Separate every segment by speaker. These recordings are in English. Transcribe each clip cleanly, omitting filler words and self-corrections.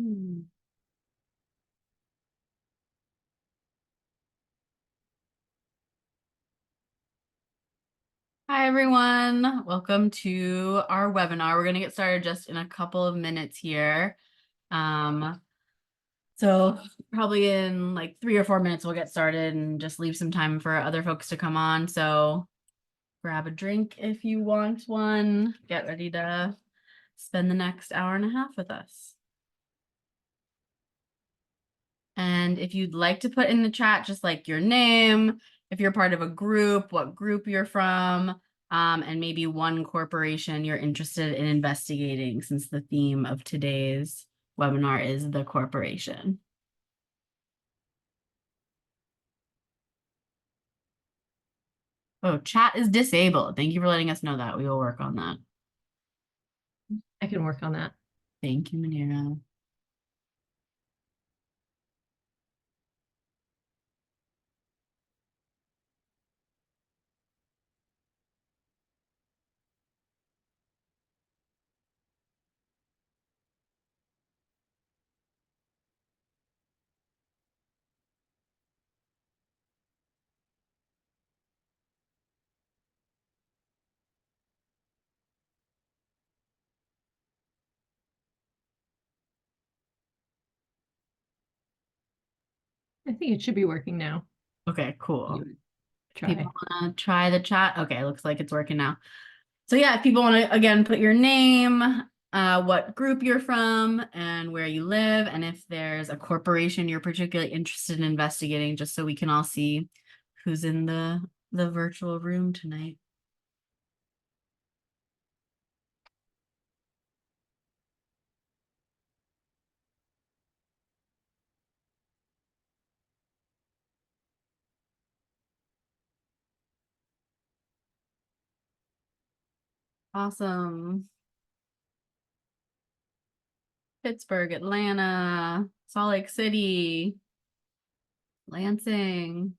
Speaker 1: Hi, everyone. Welcome to our webinar. We're going to get started just in a couple of minutes here. So probably in like 3 or 4 minutes, we'll get started and just leave some time for other folks to come on. So grab a drink if you want one. Get ready to spend the next hour and a half with us. And if you'd like to put in the chat, just like your name, if you're part of a group, what group you're from, and maybe one corporation you're interested in investigating, since the theme of today's webinar is the corporation. Oh, chat is disabled. Thank you for letting us know that. We will work on that.
Speaker 2: I can work on that.
Speaker 1: Thank you, Manira.
Speaker 2: I think it should be working now.
Speaker 1: Okay, cool.
Speaker 2: Try.
Speaker 1: People want to try the chat? Okay, looks like it's working now. So yeah, if people want to, again, put your name, what group you're from, and where you live, and if there's a corporation you're particularly interested in investigating, just so we can all see who's in the virtual room tonight. Awesome. Pittsburgh, Atlanta, Salt Lake City, Lansing.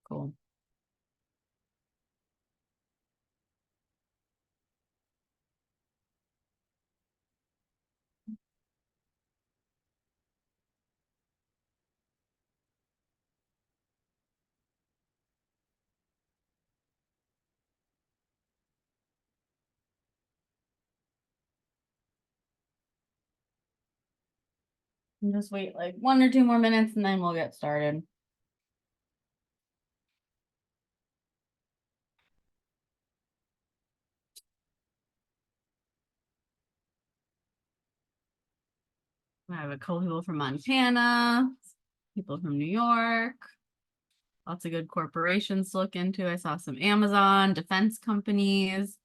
Speaker 1: Cool. And just wait like 1 or 2 more minutes and then we'll get started. I have a couple people from Montana, people from New York, lots of good corporations to look into. I saw some Amazon, defense companies,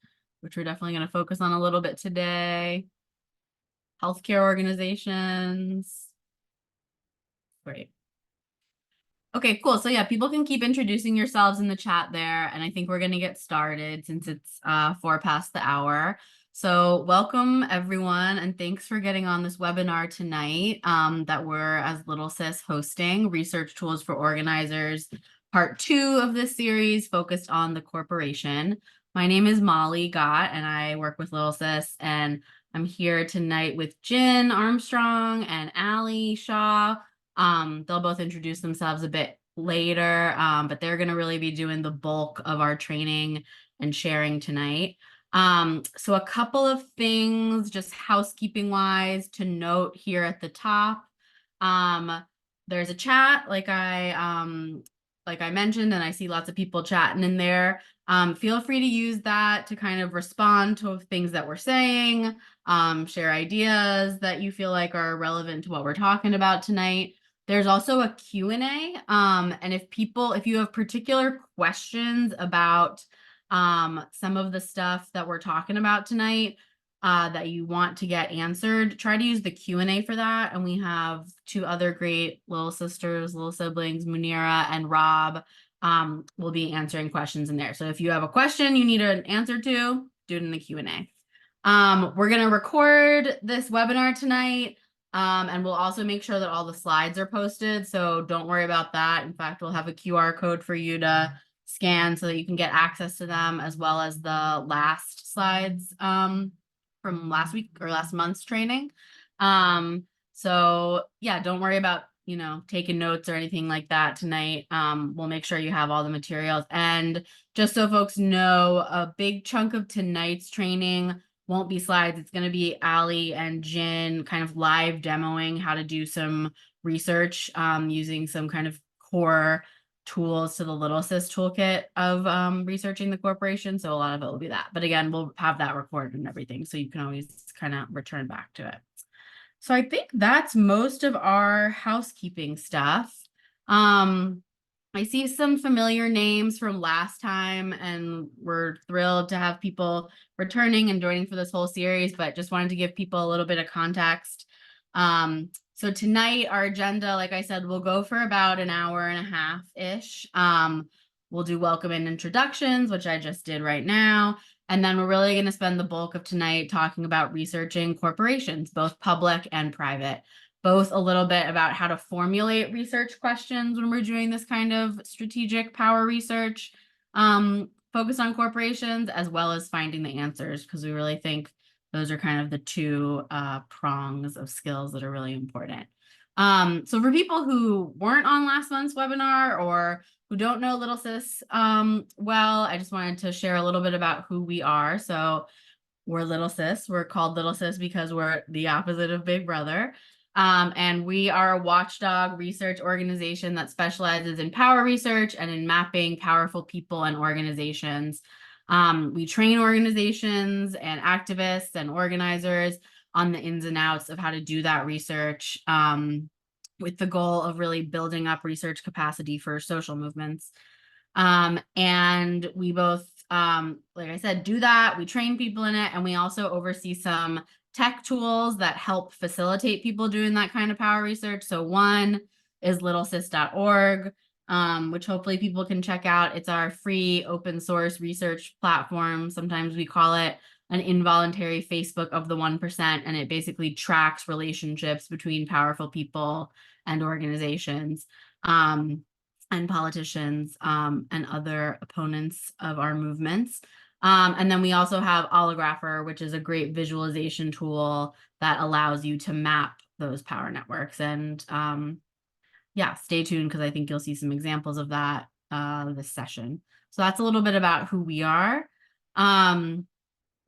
Speaker 1: which we're definitely going to focus on a little bit today. Healthcare organizations. Great. Okay, cool. So yeah, people can keep introducing yourselves in the chat there. And I think we're going to get started since it's 4 past the hour. So welcome everyone, and thanks for getting on this webinar tonight that we're as Little Sis hosting, Research Tools for Organizers, part 2 of this series focused on the corporation. My name is Molly Gott and I work with Little Sis, and I'm here tonight with Jen Armstrong and Allie Shaw. They'll both introduce themselves a bit later, but they're going to really be doing the bulk of our training and sharing tonight. So a couple of things just housekeeping wise to note here at the top. There's a chat like I mentioned, and I see lots of people chatting in there. Feel free to use that to kind of respond to things that we're saying, share ideas that you feel like are relevant to what we're talking about tonight. There's also a Q&A, and if you have particular questions about some of the stuff that we're talking about tonight that you want to get answered, try to use the Q&A for that. And we have 2 other great little sisters, little siblings, Munira and Rob, will be answering questions in there. So if you have a question you need an answer to, do it in the Q&A. We're going to record this webinar tonight. And we'll also make sure that all the slides are posted. So don't worry about that. In fact, we'll have a QR code for you to scan so that you can get access to them, as well as the last slides from last week or last month's training. So yeah, don't worry about, you know, taking notes or anything like that tonight. We'll make sure you have all the materials. And just so folks know, a big chunk of tonight's training won't be slides. It's going to be Allie and Jin kind of live demoing how to do some research using some kind of core tools to the Little Sis toolkit of researching the corporation. So a lot of it will be that. But again, we'll have that recorded and everything, so you can always kind of return back to it. So I think that's most of our housekeeping stuff. I see some familiar names from last time, and we're thrilled to have people returning and joining for this whole series, but just wanted to give people a little bit of context. So tonight, our agenda, like I said, will go for about an hour and a half-ish. We'll do welcome and introductions, which I just did right now. And then we're really going to spend the bulk of tonight talking about researching corporations, both public and private, both a little bit about how to formulate research questions when we're doing this kind of strategic power research, focus on corporations, as well as finding the answers, because we really think those are kind of the two prongs of skills that are really important. So for people who weren't on last month's webinar or who don't know Little Sis well, I just wanted to share a little bit about who we are. So we're Little Sis. We're called Little Sis because we're the opposite of Big Brother. And we are a watchdog research organization that specializes in power research and in mapping powerful people and organizations. We train organizations and activists and organizers on the ins and outs of how to do that research, with the goal of really building up research capacity for social movements. And we both, like I said, do that. We train people in it, and we also oversee some tech tools that help facilitate people doing that kind of power research. So one is littlesis.org, which hopefully people can check out. It's our free open source research platform. Sometimes we call it an involuntary Facebook of the 1%, and it basically tracks relationships between powerful people and organizations, and politicians, and other opponents of our movements. And then we also have Oligrapher, which is a great visualization tool that allows you to map those power networks. And yeah, stay tuned, because I think you'll see some examples of that this session. So that's a little bit about who we are.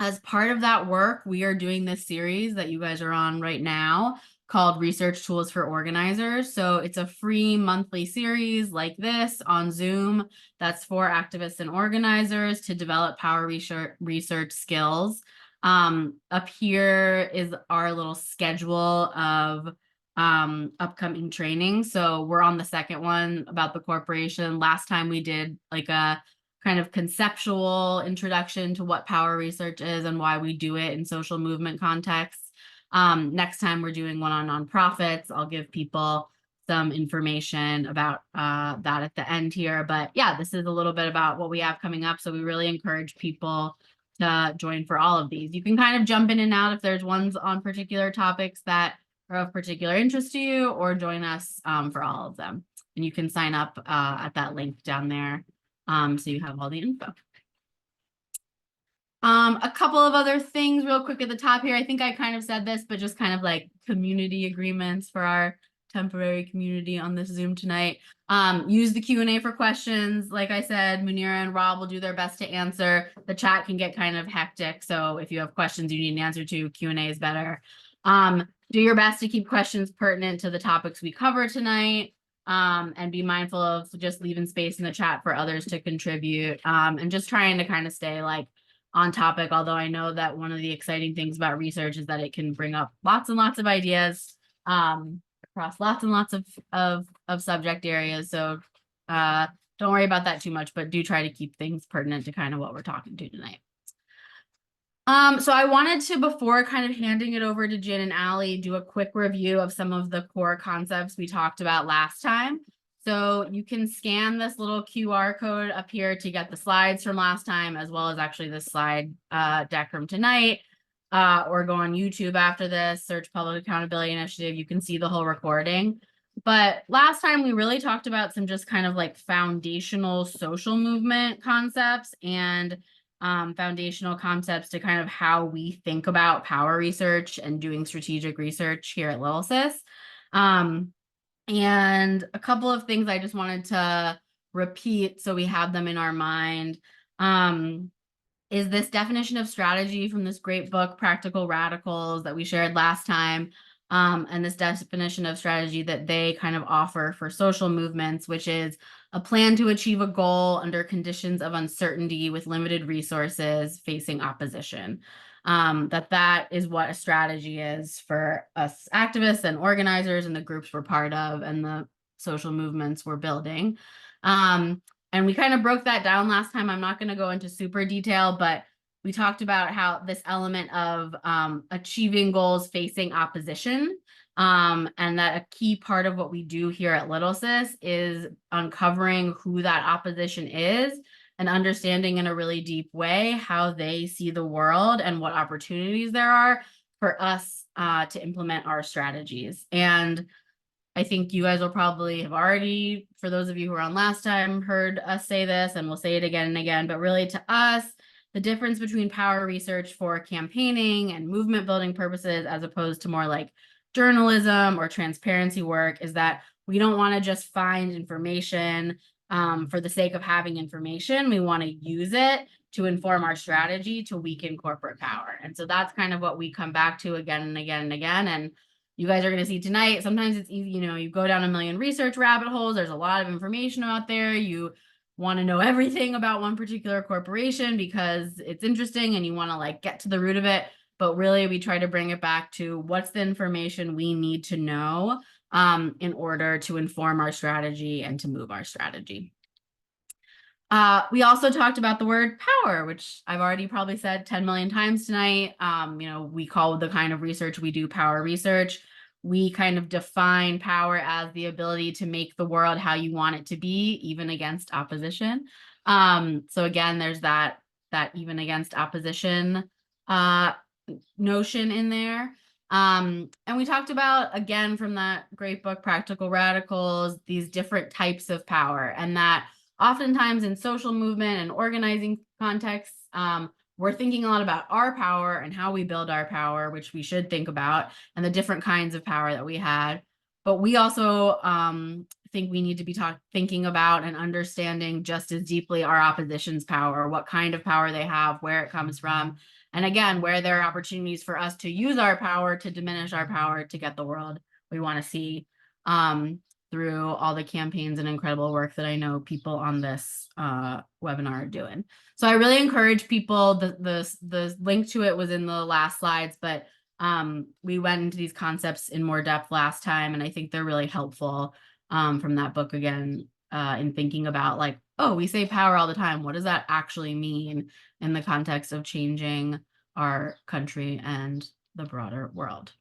Speaker 1: As part of that work, we are doing this series that you guys are on right now called Research Tools for Organizers. So it's a free monthly series like this on Zoom that's for activists and organizers to develop power research skills. Up here is our little schedule of upcoming training. So we're on the second one about the corporation. Last time we did like a kind of conceptual introduction to what power research is and why we do it in social movement contexts. Next time we're doing one on nonprofits. I'll give people some information about that at the end here. But yeah, this is a little bit about what we have coming up. So we really encourage people to join for all of these. You can kind of jump in and out if there's ones on particular topics that are of particular interest to you, or join us for all of them. And you can sign up at that link down there, so you have all the info. A couple of other things real quick at the top here. I think I kind of said this, but just kind of like community agreements for our temporary community on this Zoom tonight. Use the Q&A for questions. Like I said, Munira and Rob will do their best to answer. The chat can get kind of hectic, so if you have questions you need an answer to, Q&A is better. Do your best to keep questions pertinent to the topics we cover tonight. And be mindful of just leaving space in the chat for others to contribute, and just trying to kind of stay like on topic, although I know that one of the exciting things about research is that it can bring up lots and lots of ideas across lots and lots of subject areas. So don't worry about that too much, but do try to keep things pertinent to kind of what we're talking to tonight. So I wanted to, before kind of handing it over to Jin and Allie, do a quick review of some of the core concepts we talked about last time. So you can scan this little QR code up here to get the slides from last time, as well as actually this slide deck from tonight, or go on YouTube after this, search Public Accountability Initiative. You can see the whole recording. But last time we really talked about some just kind of like foundational social movement concepts, and foundational concepts to kind of how we think about power research and doing strategic research here at Little Sis. And a couple of things I just wanted to repeat so we have them in our mind. Is this definition of strategy from this great book, Practical Radicals, that we shared last time, and this definition of strategy that they kind of offer for social movements, which is a plan to achieve a goal under conditions of uncertainty with limited resources facing opposition. That is what a strategy is for us activists and organizers and the groups we're part of and the social movements we're building. And we kind of broke that down last time. I'm not going to go into super detail, but we talked about how this element of achieving goals facing opposition, and that a key part of what we do here at Little Sis is uncovering who that opposition is and understanding in a really deep way how they see the world and what opportunities there are for us to implement our strategies. And I think you guys will probably have already, for those of you who were on last time, heard us say this, and we'll say it again and again, but really to us, the difference between power research for campaigning and movement building purposes, as opposed to more like journalism or transparency work, is that we don't want to just find information for the sake of having information. We want to use it to inform our strategy to weaken corporate power. And so that's kind of what we come back to again and again and again. And you guys are going to see tonight, sometimes it's easy, you go down a million research rabbit holes. There's a lot of information out there. You want to know everything about one particular corporation because it's interesting and you want to like get to the root of it. But really, we try to bring it back to what's the information we need to know in order to inform our strategy and to move our strategy. We also talked about the word power, which I've already probably said 10 million times tonight. We call the kind of research we do power research. We kind of define power as the ability to make the world how you want it to be, even against opposition. So again, there's that even against opposition notion in there. And we talked about, again, from that great book, Practical Radicals, these different types of power, and that oftentimes in social movement and organizing contexts, we're thinking a lot about our power and how we build our power, which we should think about, and the different kinds of power that we had. But we also think we need to be thinking about and understanding just as deeply our opposition's power, what kind of power they have, where it comes from, and again, where there are opportunities for us to use our power to diminish our power to get the world we want to see. Through all the campaigns and incredible work that I know people on this webinar are doing. So I really encourage people, the link to it was in the last slides, but we went into these concepts in more depth last time, and I think they're really helpful from that book again in thinking about like, oh, we say power all the time. What does that actually mean in the context of changing our country and the broader world?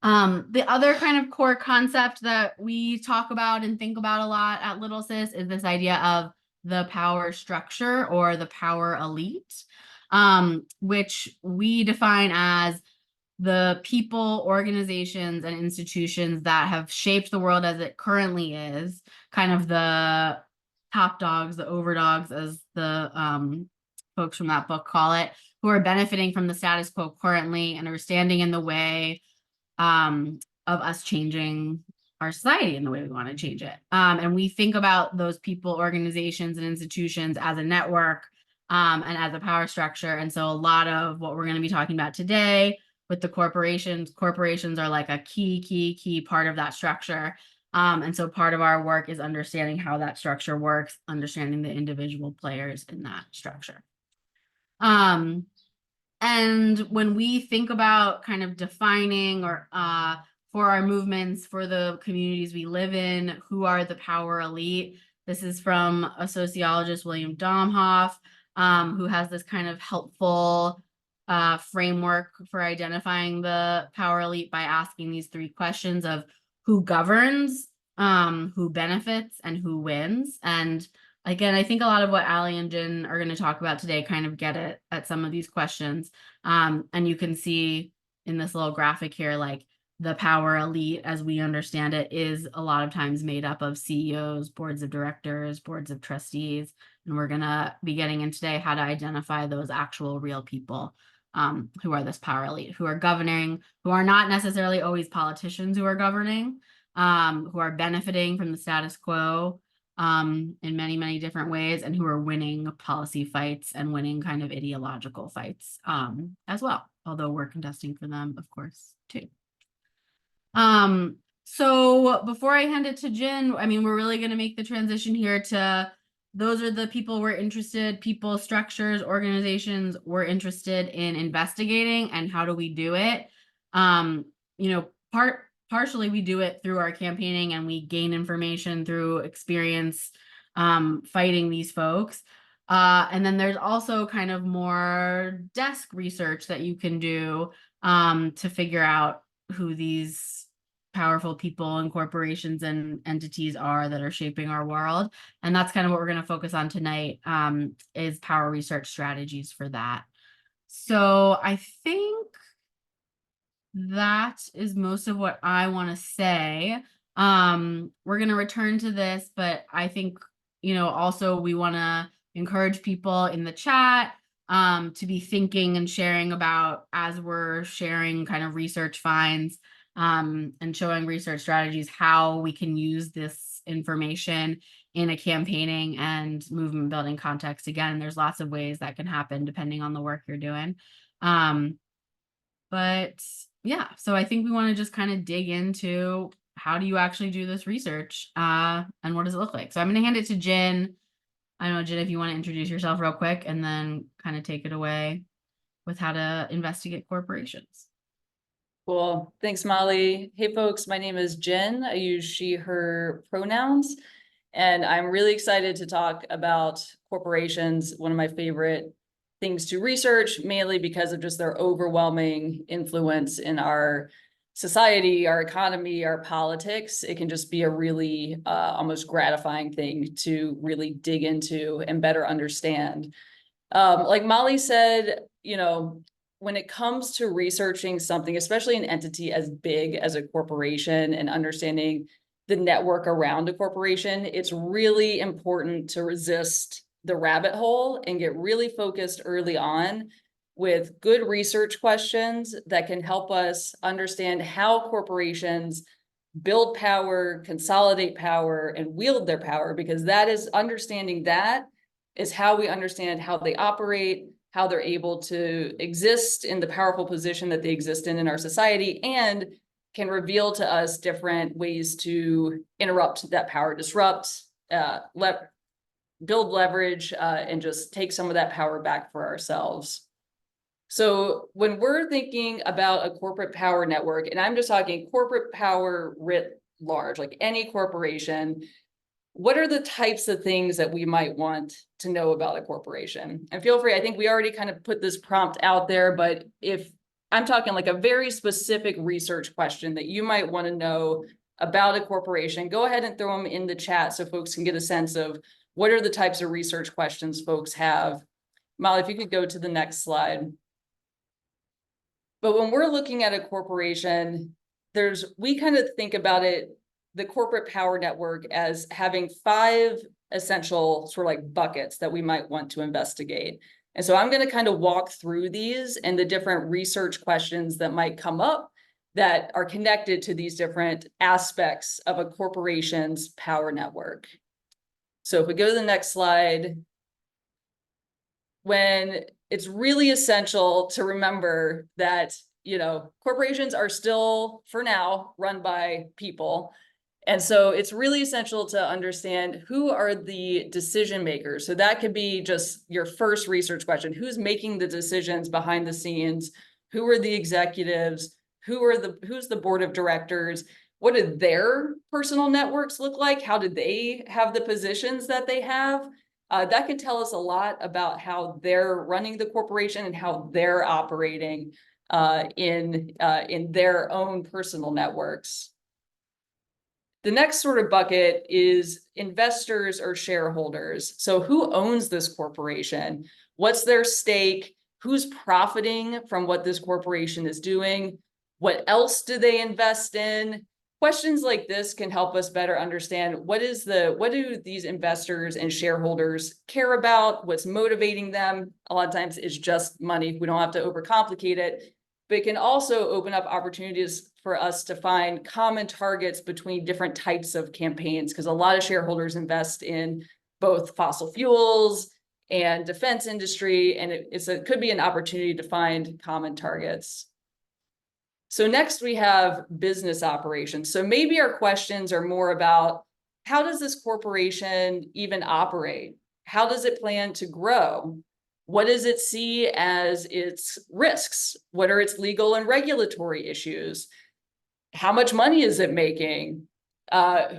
Speaker 1: The other kind of core concept that we talk about and think about a lot at Little Sis is this idea of the power structure or the power elite, which we define as the people, organizations, and institutions that have shaped the world as it currently is, kind of the top dogs, the overdogs, as the folks from that book call it, who are benefiting from the status quo currently and are standing in the way of us changing our society in the way we want to change it. And we think about those people, organizations, and institutions as a network and as a power structure. And so a lot of what we're going to be talking about today with the corporations are like a key part of that structure. And so part of our work is understanding how that structure works, understanding the individual players in that structure. And when we think about kind of defining or for our movements, for the communities we live in, who are the power elite, this is from a sociologist, William Domhoff, who has this kind of helpful framework for identifying the power elite by asking these three questions of who governs, who benefits, and who wins. And again, I think a lot of what Ali and Jen are going to talk about today kind of get at some of these questions. And you can see in this little graphic here, like the power elite, as we understand it, is a lot of times made up of CEOs, boards of directors, boards of trustees. And we're going to be getting in today how to identify those actual real people who are this power elite, who are governing, who are not necessarily always politicians who are governing, who are benefiting from the status quo in many, many different ways, and who are winning policy fights and winning kind of ideological fights as well, although we're contesting for them, of course, too. So before I hand it to Jen, I mean, we're really going to make the transition here to those are the people we're interested, people, structures, organizations we're interested in investigating, and how do we do it? You know, partially we do it through our campaigning, and we gain information through experience fighting these folks. And then there's also kind of more desk research that you can do to figure out who these powerful people and corporations and entities are that are shaping our world. And that's kind of what we're going to focus on tonight, is power research strategies for that. So I think that is most of what I want to say. We're going to return to this, but I think, you know, also we want to encourage people in the chat to be thinking and sharing about, as we're sharing kind of research finds and showing research strategies, how we can use this information in a campaigning and movement building context. Again, there's lots of ways that can happen depending on the work you're doing. But yeah, so I think we want to just kind of dig into how do you actually do this research and what does it look like? So I'm going to hand it to Jen. I don't know, Jen, if you want to introduce yourself real quick and then kind of take it away with how to investigate corporations.
Speaker 3: Cool. Thanks, Molly. Hey, folks, my name is Jen. I use she, her pronouns, and I'm really excited to talk about corporations, one of my favorite things to research, mainly because of just their overwhelming influence in our society, our economy, our politics. It can just be a really almost gratifying thing to really dig into and better understand. Like Molly said, you know, when it comes to researching something, especially an entity as big as a corporation and understanding the network around a corporation, it's really important to resist the rabbit hole and get really focused early on with good research questions that can help us understand how corporations build power, consolidate power, and wield their power, because that is understanding that is how we understand how they operate, how they're able to exist in the powerful position that they exist in our society, and can reveal to us different ways to interrupt that power, disrupt, build leverage, and just take some of that power back for ourselves. So when we're thinking about a corporate power network, and I'm just talking corporate power writ large, like any corporation, what are the types of things that we might want to know about a corporation? And feel free, I think we already kind of put this prompt out there, but if I'm talking like a very specific research question that you might want to know about a corporation, go ahead and throw them in the chat so folks can get a sense of what are the types of research questions folks have. Molly, if you could go to the next slide. But when we're looking at a corporation, we kind of think about it, the corporate power network, as having 5 essential sort of like buckets that we might want to investigate. And so I'm going to kind of walk through these and the different research questions that might come up that are connected to these different aspects of a corporation's power network. So if we go to the next slide, when it's really essential to remember that, you know, corporations are still, for now, run by people. And so it's really essential to understand who are the decision makers. So that could be just your first research question. Who's making the decisions behind the scenes? Who are the executives? Who's the board of directors? What do their personal networks look like? How do they have the positions that they have? That can tell us a lot about how they're running the corporation and how they're operating in their own personal networks. The next sort of bucket is investors or shareholders. So who owns this corporation? What's their stake? Who's profiting from what this corporation is doing? What else do they invest in? Questions like this can help us better understand what do these investors and shareholders care about, what's motivating them. A lot of times it's just money. We don't have to overcomplicate it, but it can also open up opportunities for us to find common targets between different types of campaigns, because a lot of shareholders invest in both fossil fuels and defense industry, and it could be an opportunity to find common targets. So next we have business operations. So maybe our questions are more about, how does this corporation even operate? How does it plan to grow? What does it see as its risks? What are its legal and regulatory issues? How much money is it making?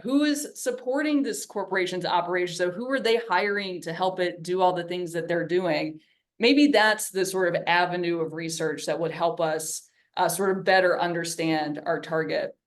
Speaker 3: Who is supporting this corporation's operation? So who are they hiring to help it do all the things that they're doing? Maybe that's the sort of avenue of research that would help us sort of better understand our target.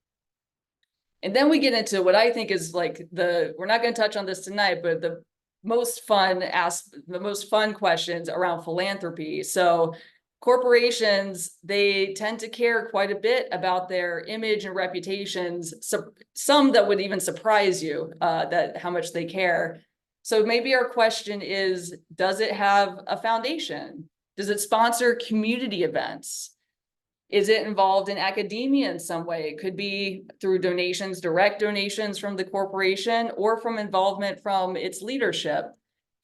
Speaker 3: And then we get into what I think is like we're not going to touch on this tonight, but the most fun questions around philanthropy. So corporations, they tend to care quite a bit about their image and reputations. So some that would even surprise you that how much they care. So maybe our question is, does it have a foundation? Does it sponsor community events? Is it involved in academia in some way? It could be through donations, direct donations from the corporation, or from involvement from its leadership.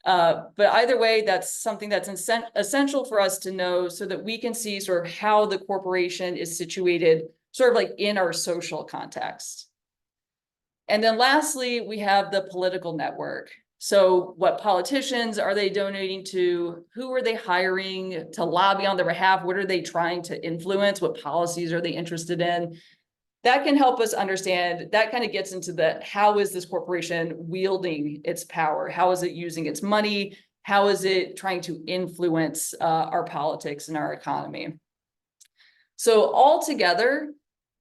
Speaker 3: But either way, that's something that's essential for us to know so that we can see sort of how the corporation is situated, sort of like in our social context. And then lastly, we have the political network. So what politicians are they donating to? Who are they hiring to lobby on their behalf? What are they trying to influence? What policies are they interested in? That can help us understand. That kind of gets into how is this corporation wielding its power? How is it using its money? How is it trying to influence our politics and our economy? So altogether,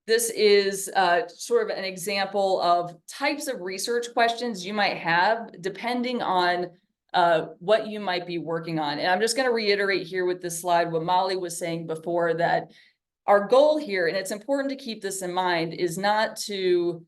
Speaker 3: this is sort of an example of types of research questions you might have depending on what you might be working on. And I'm just going to reiterate here with this slide what Molly was saying before, that our goal here, and it's important to keep this in mind, is not to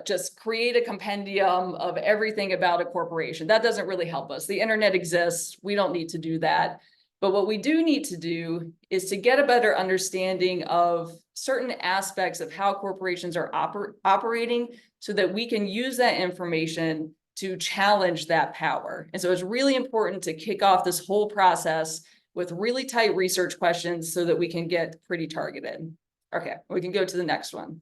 Speaker 3: just create a compendium of everything about a corporation. That doesn't really help us. The internet exists. We don't need to do that. But what we do need to do is to get a better understanding of certain aspects of how corporations are operating so that we can use that information to challenge that power. And so it's really important to kick off this whole process with really tight research questions so that we can get pretty targeted. Okay, we can go to the next one.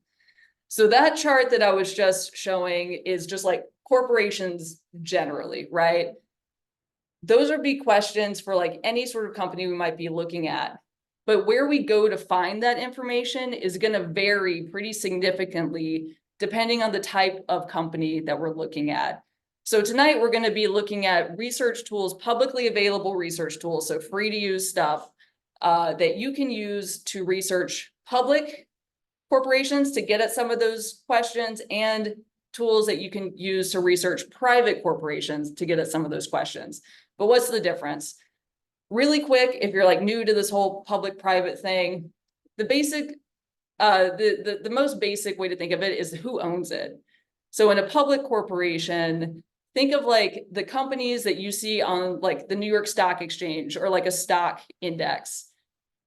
Speaker 3: So that chart that I was just showing is just like corporations generally, right? Those would be questions for like any sort of company we might be looking at. But where we go to find that information is going to vary pretty significantly depending on the type of company that we're looking at. So tonight we're going to be looking at research tools, publicly available research tools, so free to use stuff that you can use to research public corporations to get at some of those questions, and tools that you can use to research private corporations to get at some of those questions. But what's the difference? Really quick, if you're like new to this whole public-private thing, the basic, the most basic way to think of it is who owns it. So in a public corporation, think of like the companies that you see on like the New York Stock Exchange or like a stock index.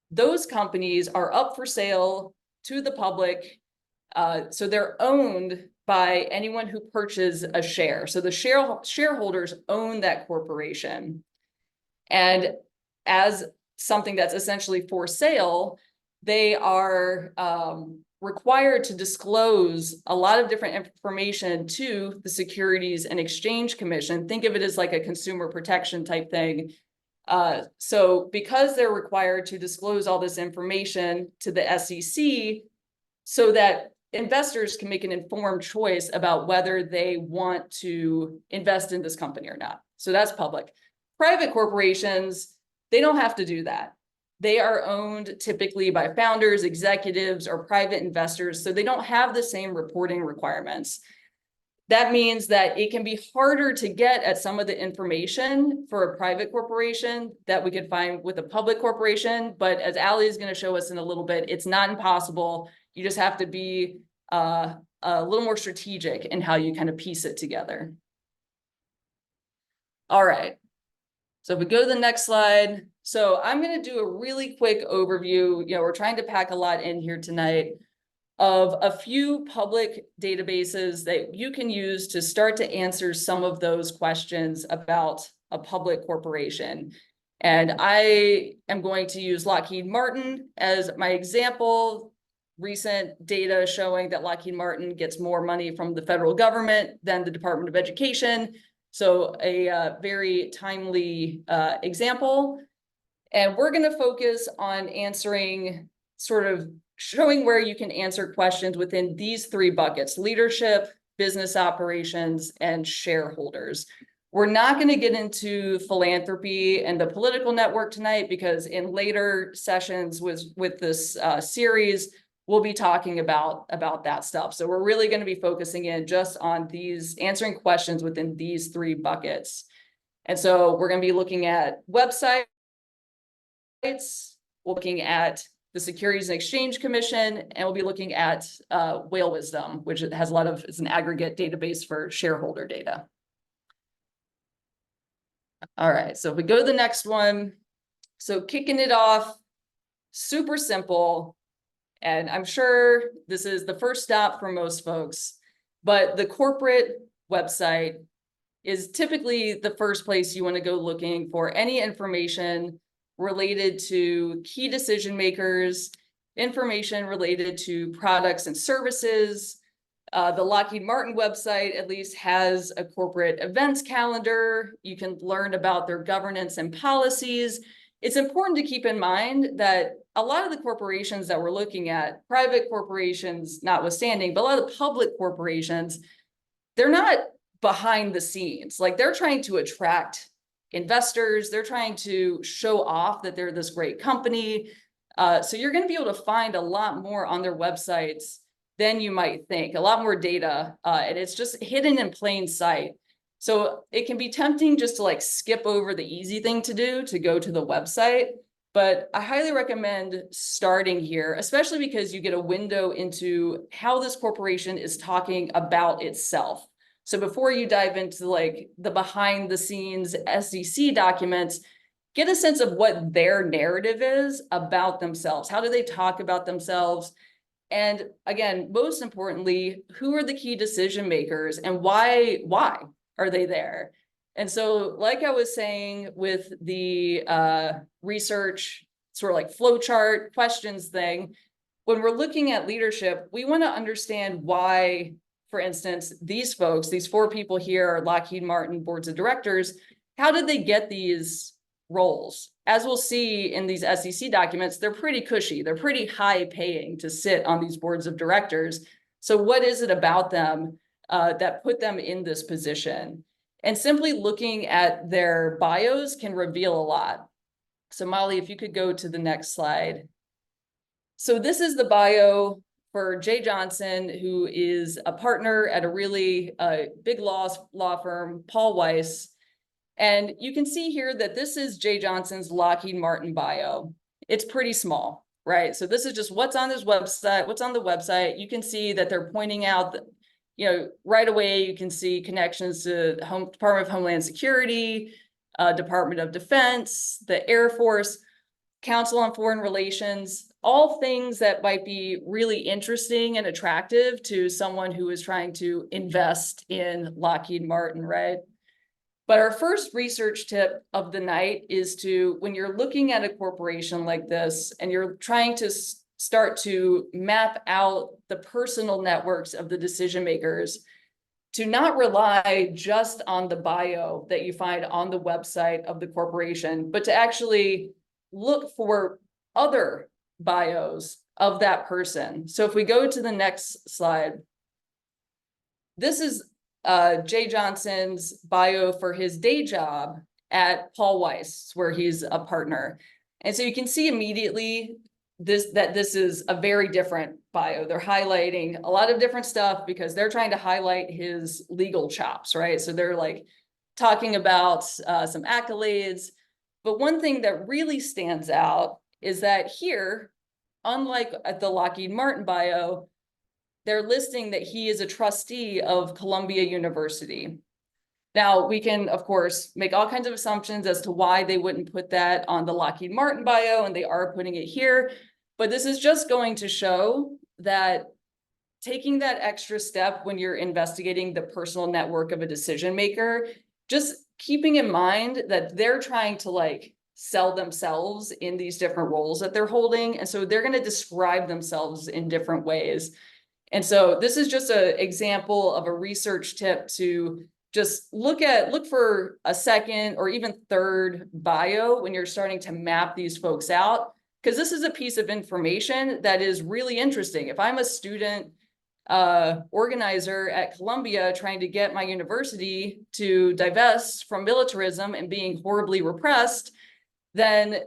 Speaker 3: Those companies are up for sale to the public. So they're owned by anyone who purchases a share. So the shareholders own that corporation. And as something that's essentially for sale, they are required to disclose a lot of different information to the Securities and Exchange Commission. Think of it as like a consumer protection type thing. So because they're required to disclose all this information to the SEC so that investors can make an informed choice about whether they want to invest in this company or not. So that's public. Private corporations, they don't have to do that. They are owned typically by founders, executives, or private investors, so they don't have the same reporting requirements. That means that it can be harder to get at some of the information for a private corporation that we could find with a public corporation. But as Ali is going to show us in a little bit, it's not impossible. You just have to be a little more strategic in how you kind of piece it together. All right. So if we go to the next slide. So I'm going to do a really quick overview. We're trying to pack a lot in here tonight of a few public databases that you can use to start to answer some of those questions about a public corporation. And I am going to use Lockheed Martin as my example. Recent data showing that Lockheed Martin gets more money from the federal government than the Department of Education. So a very timely example. And we're going to focus on answering, sort of showing where you can answer questions within these three buckets: leadership, business operations, and shareholders. We're not going to get into philanthropy and the political network tonight, because in later sessions with this series, we'll be talking about that stuff. So we're really going to be focusing in just on these, answering questions within these three buckets. And so we're going to be looking at websites, looking at the Securities and Exchange Commission, and we'll be looking at Whale Wisdom, which has it's an aggregate database for shareholder data. All right, so if we go to the next one, so kicking it off, super simple, and I'm sure this is the first stop for most folks, but the corporate website is typically the first place you want to go looking for any information related to key decision makers, information related to products and services. The Lockheed Martin website at least has a corporate events calendar. You can learn about their governance and policies. It's important to keep in mind that a lot of the corporations that we're looking at, private corporations notwithstanding, but a lot of the public corporations, they're not behind the scenes. Like, they're trying to attract investors. They're trying to show off that they're this great company. So you're going to be able to find a lot more on their websites than you might think, a lot more data, and it's just hidden in plain sight. So it can be tempting just to skip over the easy thing to do, to go to the website. But I highly recommend starting here, especially because you get a window into how this corporation is talking about itself. So before you dive into the behind the scenes SEC documents, get a sense of what their narrative is about themselves. How do they talk about themselves? And again, most importantly, who are the key decision makers and why are they there? And so, like I was saying with the research sort of flow chart questions thing, when we're looking at leadership, we want to understand why, for instance, these folks, these four people here are Lockheed Martin boards of directors. How did they get these roles? As we'll see in these SEC documents, they're pretty cushy. They're pretty high paying to sit on these boards of directors. So what is it about them that put them in this position? And simply looking at their bios can reveal a lot. So Molly, if you could go to the next slide. So this is the bio for Jay Johnson, who is a partner at a really big law firm, Paul Weiss. And you can see here that this is Jay Johnson's Lockheed Martin bio. It's pretty small, right? So this is just what's on his website, what's on the website. You can see that they're pointing out that, right away, you can see connections to the Department of Homeland Security, Department of Defense, the Air Force, Council on Foreign Relations, all things that might be really interesting and attractive to someone who is trying to invest in Lockheed Martin, right? But our first research tip of the night is to, when you're looking at a corporation like this and you're trying to start to map out the personal networks of the decision makers, to not rely just on the bio that you find on the website of the corporation, but to actually look for other bios of that person. So if we go to the next slide, this is Jay Johnson's bio for his day job at Paul Weiss, where he's a partner. And so you can see immediately this is a very different bio. They're highlighting a lot of different stuff because they're trying to highlight his legal chops, right? So they're like talking about some accolades. But one thing that really stands out is that here, unlike at the Lockheed Martin bio, they're listing that he is a trustee of Columbia University. Now, we can, of course, make all kinds of assumptions as to why they wouldn't put that on the Lockheed Martin bio, and they are putting it here. But this is just going to show that taking that extra step when you're investigating the personal network of a decision maker, just keeping in mind that they're trying to like sell themselves in these different roles that they're holding. And so they're going to describe themselves in different ways. And so this is just an example of a research tip to just look for a second or even third bio when you're starting to map these folks out, because this is a piece of information that is really interesting. If I'm a student organizer at Columbia trying to get my university to divest from militarism and being horribly repressed, then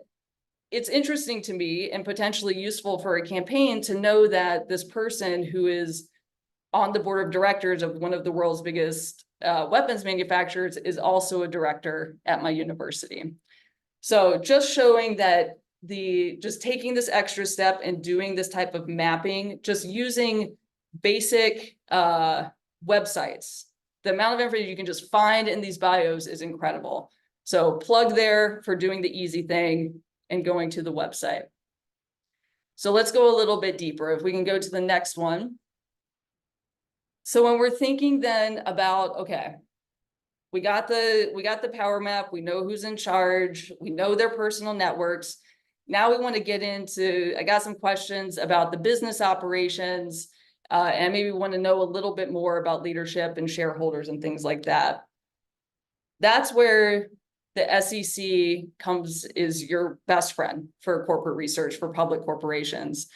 Speaker 3: it's interesting to me and potentially useful for a campaign to know that this person who is on the board of directors of one of the world's biggest weapons manufacturers is also a director at my university. So just showing that just taking this extra step and doing this type of mapping, just using basic websites, the amount of information you can just find in these bios is incredible. So plug there for doing the easy thing and going to the website. So let's go a little bit deeper. If we can go to the next one. So when we're thinking then about, okay, we got the power map, we know who's in charge, we know their personal networks. Now we want to get into, I got some questions about the business operations, and maybe want to know a little bit more about leadership and shareholders and things like that. That's where the SEC is your best friend for corporate research for public corporations.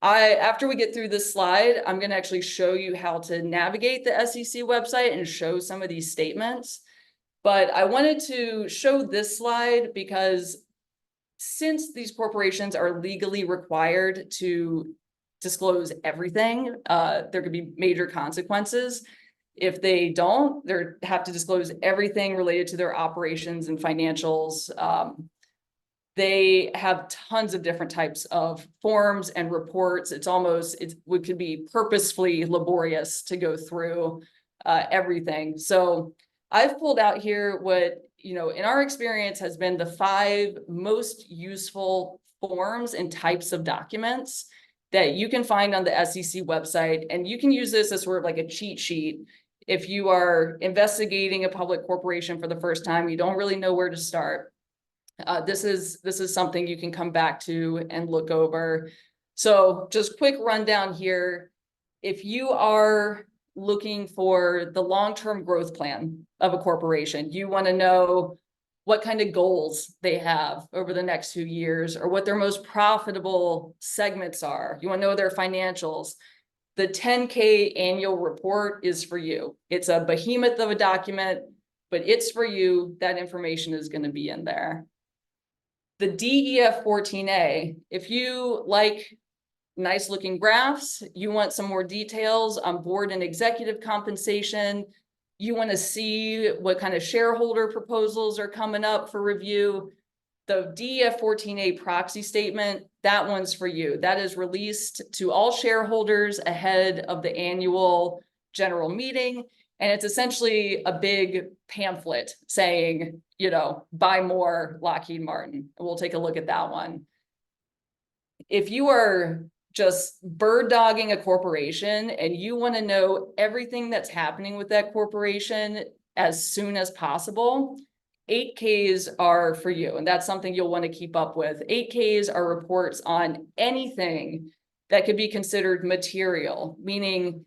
Speaker 3: After we get through this slide, I'm going to actually show you how to navigate the SEC website and show some of these statements. But I wanted to show this slide because since these corporations are legally required to disclose everything, there could be major consequences. If they don't, they have to disclose everything related to their operations and financials. They have tons of different types of forms and reports. It could be purposefully laborious to go through everything. So I've pulled out here what, in our experience has been the 5 most useful forms and types of documents that you can find on the SEC website. And you can use this as sort of like a cheat sheet. If you are investigating a public corporation for the first time, you don't really know where to start. This is something you can come back to and look over. So just quick rundown here. If you are looking for the long-term growth plan of a corporation, you want to know what kind of goals they have over the next few years or what their most profitable segments are. You want to know their financials. The 10K annual report is for you. It's a behemoth of a document, but it's for you. That information is going to be in there. The DEF 14A, if you like nice looking graphs, you want some more details on board and executive compensation, you want to see what kind of shareholder proposals are coming up for review, the DEF 14A proxy statement, that one's for you. That is released to all shareholders ahead of the annual general meeting. And it's essentially a big pamphlet saying, buy more Lockheed Martin. We'll take a look at that one. If you are just bird dogging a corporation and you want to know everything that's happening with that corporation as soon as possible, 8Ks are for you. And that's something you'll want to keep up with. 8Ks are reports on anything that could be considered material, meaning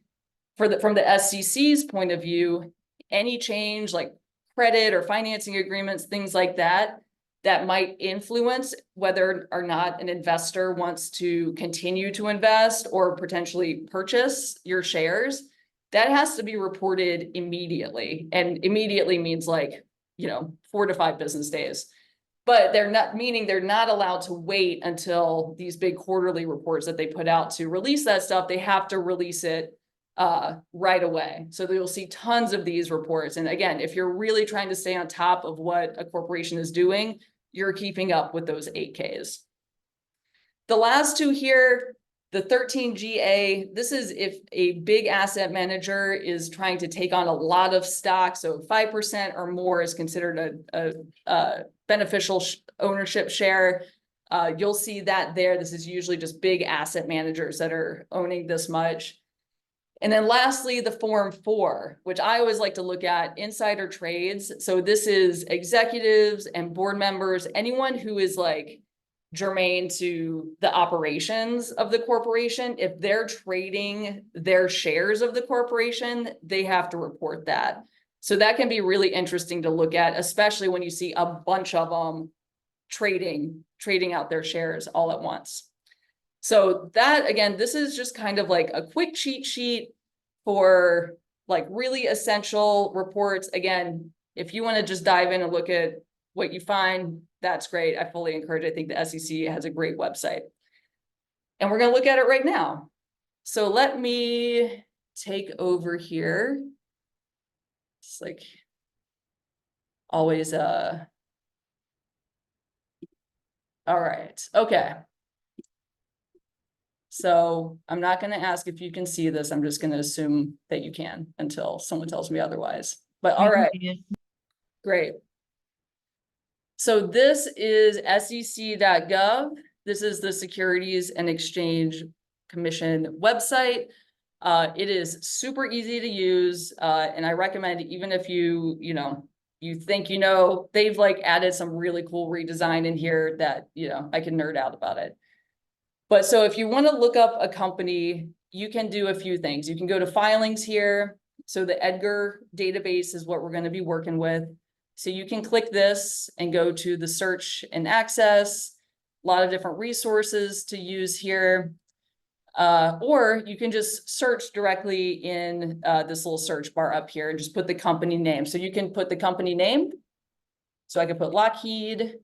Speaker 3: from the SEC's point of view, any change like credit or financing agreements, things like that, that might influence whether or not an investor wants to continue to invest or potentially purchase your shares, that has to be reported immediately. And immediately means 4 to 5 business days. But they're not, meaning they're not allowed to wait until these big quarterly reports that they put out to release that stuff. They have to release it right away. So you'll see tons of these reports. And again, if you're really trying to stay on top of what a corporation is doing, you're keeping up with those 8Ks. The last two here, the 13GA, this is if a big asset manager is trying to take on a lot of stock, so 5% or more is considered a beneficial ownership share. You'll see that there. This is usually just big asset managers that are owning this much. And then lastly, the Form 4, which I always like to look at, insider trades. So this is executives and board members, anyone who is like germane to the operations of the corporation. If they're trading their shares of the corporation, they have to report that. So that can be really interesting to look at, especially when you see a bunch of them trading out their shares all at once. So that, again, this is just kind of like a quick cheat sheet for like really essential reports. Again, if you want to just dive in and look at what you find, that's great. I fully encourage. I think the SEC has a great website. And we're going to look at it right now. So let me take over here. It's like always, all right. Okay. So I'm not going to ask if you can see this. I'm just going to assume that you can until someone tells me otherwise. But all right, great. So this is sec.gov. This is the Securities and Exchange Commission website. It is super easy to use, and I recommend, even if you think they've like added some really cool redesign in here that I can nerd out about it. But so if you want to look up a company, you can do a few things. You can go to filings here. So the Edgar database is what we're going to be working with. So you can click this and go to the search and access, a lot of different resources to use here. Or you can just search directly in this little search bar up here and just put the company name. So you can put the company name. So I could put Lockheed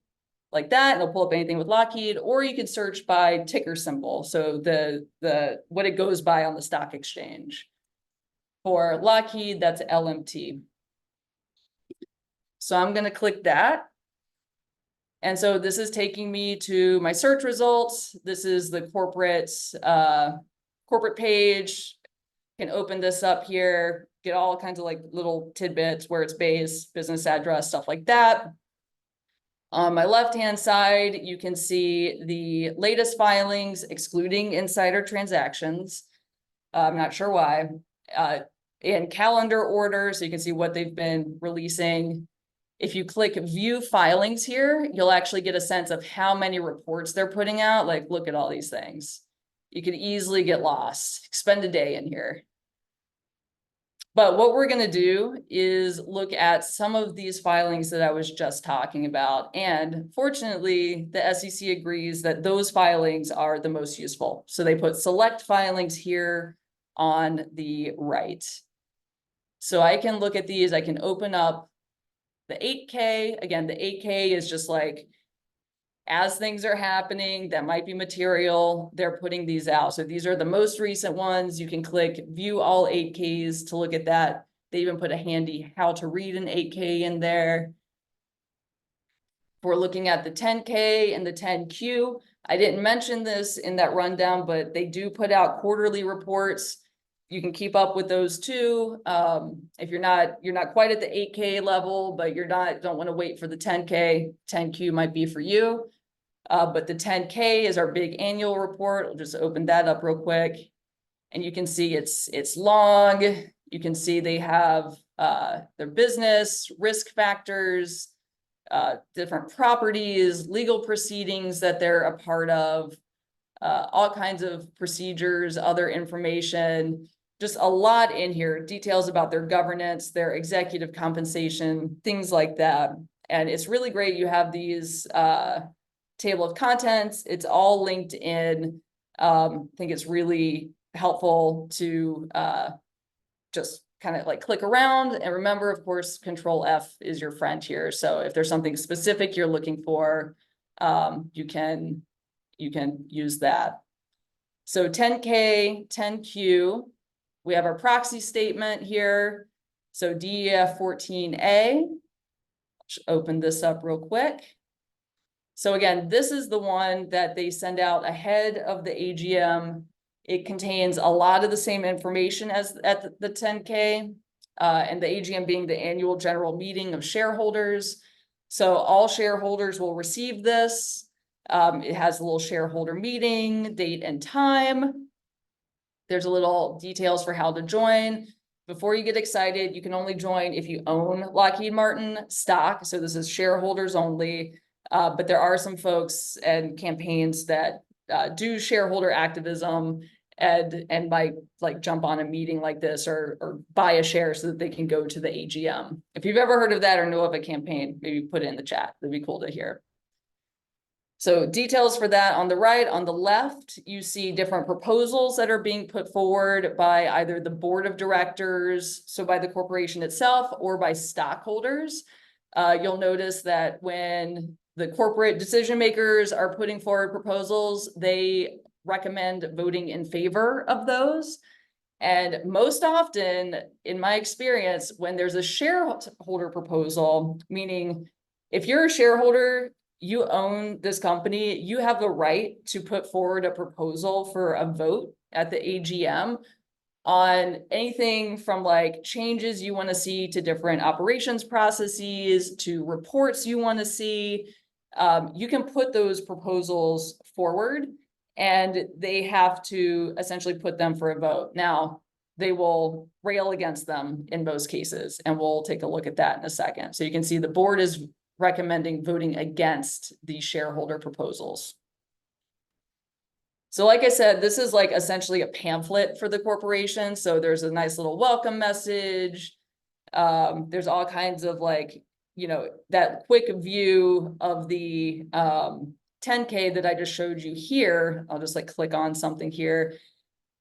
Speaker 3: like that, and it'll pull up anything with Lockheed, or you could search by ticker symbol. So the what it goes by on the stock exchange. For Lockheed, that's LMT. So I'm going to click that. And so this is taking me to my search results. This is the corporate page. Can open this up here, get all kinds of like little tidbits, where it's based, business address, stuff like that. On my left-hand side, you can see the latest filings, excluding insider transactions. I'm not sure why. In calendar order, so you can see what they've been releasing. If you click view filings here, you'll actually get a sense of how many reports they're putting out. Like, look at all these things. You could easily get lost, spend a day in here. But what we're going to do is look at some of these filings that I was just talking about. And fortunately, the SEC agrees that those filings are the most useful. So they put select filings here on the right. So I can look at these. I can open up the 8K. Again, the 8K is just like, as things are happening, that might be material, they're putting these out. So these are the most recent ones. You can click view all 8Ks to look at that. They even put a handy how to read an 8K in there. We're looking at the 10K and the 10Q. I didn't mention this in that rundown, but they do put out quarterly reports. You can keep up with those too. If you're not quite at the 8K level, but don't want to wait for the 10K, 10Q might be for you. But the 10K is our big annual report. I'll just open that up real quick. And you can see it's long. You can see they have their business, risk factors, different properties, legal proceedings that they're a part of, all kinds of procedures, other information, just a lot in here, details about their governance, their executive compensation, things like that. And it's really great. You have these table of contents. It's all linked in. I think it's really helpful to just kind of like click around, and remember, of course, Control F is your friend here. So if there's something specific you're looking for, you can use that. So 10K, 10Q, we have our proxy statement here. So DEF 14A, open this up real quick. So again, this is the one that they send out ahead of the AGM. It contains a lot of the same information as at the 10K, and the AGM being the annual general meeting of shareholders. So all shareholders will receive this. It has a little shareholder meeting, date and time. There's a little details for how to join. Before you get excited, you can only join if you own Lockheed Martin stock. So this is shareholders only. But there are some folks and campaigns that do shareholder activism and might like jump on a meeting like this or buy a share so that they can go to the AGM. If you've ever heard of that or know of a campaign, maybe put it in the chat. That'd be cool to hear. So details for that on the right. On the left, you see different proposals that are being put forward by either the board of directors, so by the corporation itself, or by stockholders. You'll notice that when the corporate decision makers are putting forward proposals, they recommend voting in favor of those. And most often, in my experience, when there's a shareholder proposal, meaning if you're a shareholder, you own this company, you have the right to put forward a proposal for a vote at the AGM on anything from like changes you want to see to different operations processes to reports you want to see. You can put those proposals forward and they have to essentially put them for a vote. Now, they will rail against them in most cases, and we'll take a look at that in a second. So you can see the board is recommending voting against these shareholder proposals. So like I said, this is like essentially a pamphlet for the corporation. So there's a nice little welcome message. There's all kinds of like, you know, that quick view of the 10K that I just showed you here. I'll just like click on something here.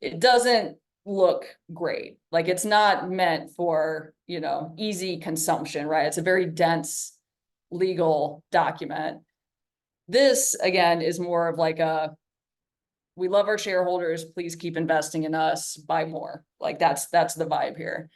Speaker 3: It doesn't look great. Like it's not meant for, you know, easy consumption, right? It's a very dense legal document. This again is more of like a, we love our shareholders, please keep investing in us, buy more. Like that's the vibe here.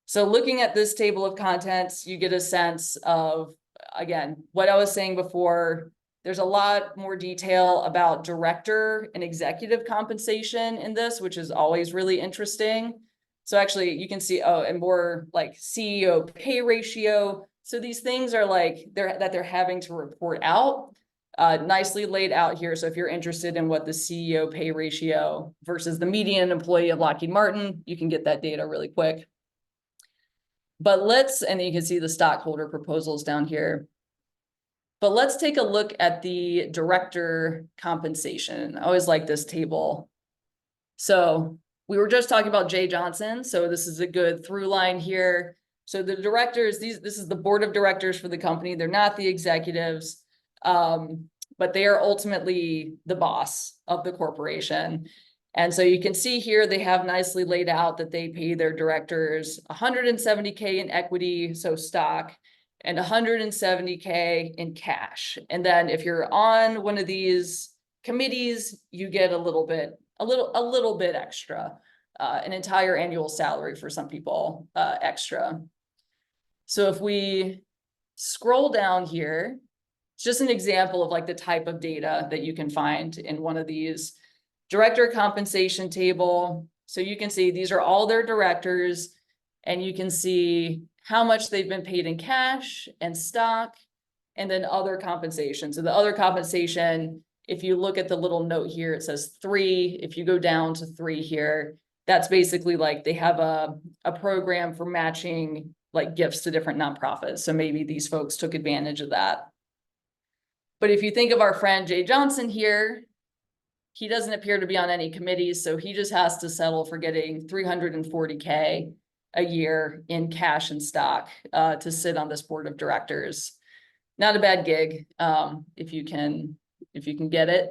Speaker 3: So looking at this table of contents, you get a sense of, again, what I was saying before. There's a lot more detail about director and executive compensation in this, which is always really interesting. So actually you can see, oh, and more like CEO pay ratio. So these things are like they're having to report out, nicely laid out here. So if you're interested in what the CEO pay ratio versus the median employee of Lockheed Martin, you can get that data really quick. But and you can see the stockholder proposals down here. But let's take a look at the director compensation. I always like this table. So we were just talking about Jay Johnson. So this is a good through line here. So the directors, this is the board of directors for the company. They're not the executives, but they are ultimately the boss of the corporation. And so you can see here, they have nicely laid out that they pay their directors $170K in equity, so stock, and $170K in cash. And then if you're on one of these committees, you get a little bit extra, an entire annual salary for some people, extra. So if we scroll down here, it's just an example of like the type of data that you can find in one of these director compensation table. So you can see these are all their directors, and you can see how much they've been paid in cash and stock, and then other compensation. So the other compensation, if you look at the little note here, it says 3. If you go down to 3 here, that's basically like they have a program for matching like gifts to different nonprofits. So maybe these folks took advantage of that. But if you think of our friend Jay Johnson here, he doesn't appear to be on any committees, so he just has to settle for getting $340K a year in cash and stock to sit on this board of directors. Not a bad gig, if you can get it.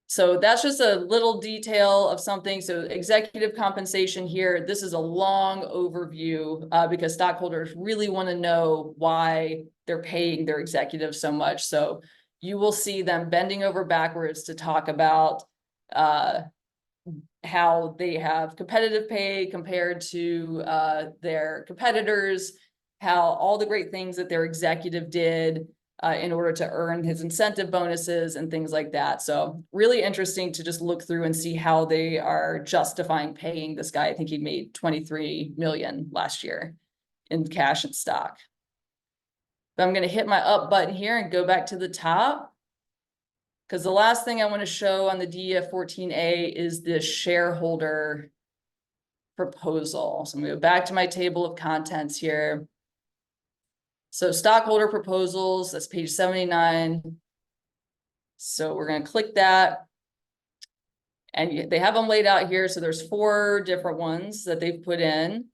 Speaker 3: So that's just a little detail of something. So executive compensation here, this is a long overview because stockholders really want to know why they're paying their executives so much. So you will see them bending over backwards to talk about how they have competitive pay compared to their competitors, how all the great things that their executive did in order to earn his incentive bonuses and things like that. So really interesting to just look through and see how they are justifying paying this guy. I think he made 23 million last year in cash and stock. But I'm going to hit my up button here and go back to the top, because the last thing I want to show on the DEF 14A is the shareholder proposal. So I'm going to go back to my table of contents here. So stockholder proposals, that's page 79. So we're going to click that. And they have them laid out here. So there's 4 different ones that they've put in.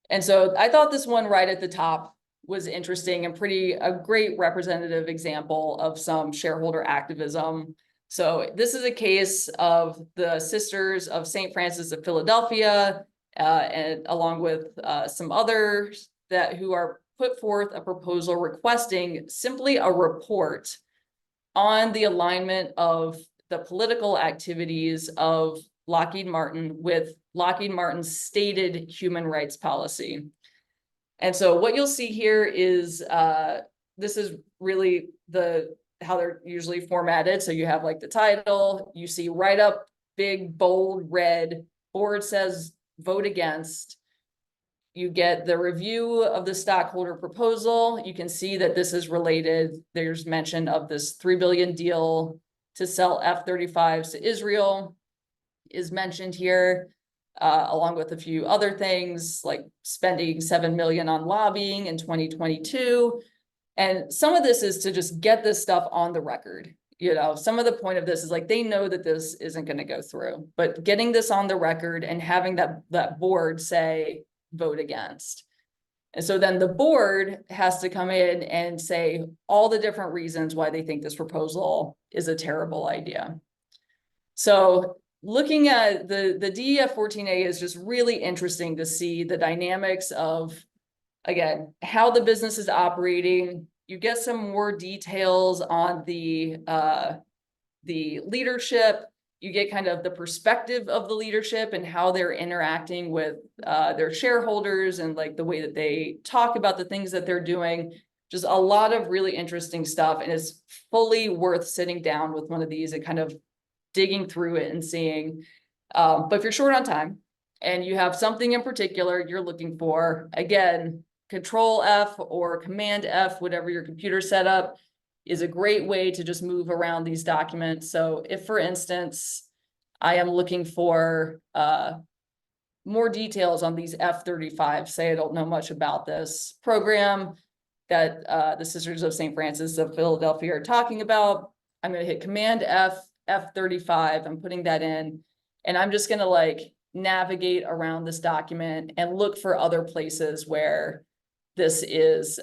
Speaker 3: And so I thought this one right at the top was interesting and a great representative example of some shareholder activism. So this is a case of the Sisters of St. Francis of Philadelphia, and along with some others who are put forth a proposal requesting simply a report on the alignment of the political activities of Lockheed Martin with Lockheed Martin's stated human rights policy. And so what you'll see here is this is really how they're usually formatted. So you have like the title, you see right up big, bold, red, board says vote against. You get the review of the stockholder proposal. You can see that this is related. There's mention of this $3 billion deal to sell F-35s to Israel is mentioned here, along with a few other things like spending $7 million on lobbying in 2022. And some of this is to just get this stuff on the record. You know, some of the point of this is like, they know that this isn't going to go through, but getting this on the record and having that board say, vote against. And so then the board has to come in and say all the different reasons why they think this proposal is a terrible idea. So looking at the DEF 14A is just really interesting to see the dynamics of, again, how the business is operating. You get some more details on the leadership. You get kind of the perspective of the leadership and how they're interacting with their shareholders and like the way that they talk about the things that they're doing. Just a lot of really interesting stuff, and it's fully worth sitting down with one of these and kind of digging through it and seeing. But if you're short on time and you have something in particular you're looking for, again, Control F or Command F, whatever your computer setup, is a great way to just move around these documents. So if, for instance, I am looking for more details on these F-35, say I don't know much about this program that the Sisters of St. Francis of Philadelphia are talking about, I'm going to hit Command F, F-35, I'm putting that in, and I'm just going to like navigate around this document and look for other places where this is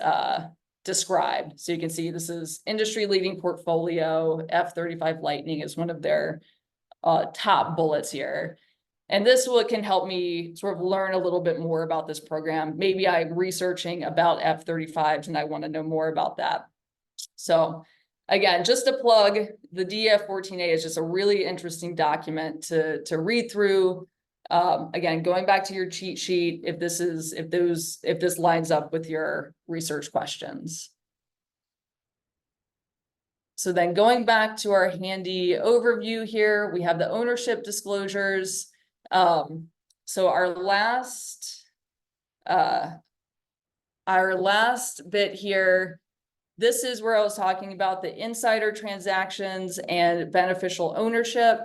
Speaker 3: described. So you can see this is industry leading portfolio. F-35 Lightning is one of their top bullets here. And this can help me sort of learn a little bit more about this program. Maybe I'm researching about F-35s and I want to know more about that. So again, just to plug, the DEF 14A is just a really interesting document to read through. Again, going back to your cheat sheet, if this lines up with your research questions. So then going back to our handy overview here, we have the ownership disclosures. So our last bit here, this is where I was talking about the insider transactions and beneficial ownership.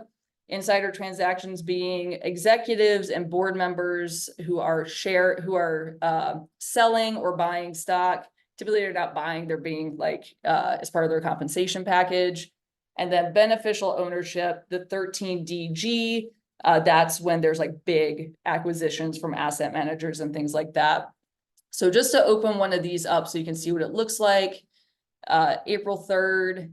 Speaker 3: Insider transactions being executives and board members who are selling or buying stock. Typically they're not buying, they're being like as part of their compensation package. And then beneficial ownership, the 13DG, that's when there's like big acquisitions from asset managers and things like that. So just to open one of these up so you can see what it looks like. April 3rd,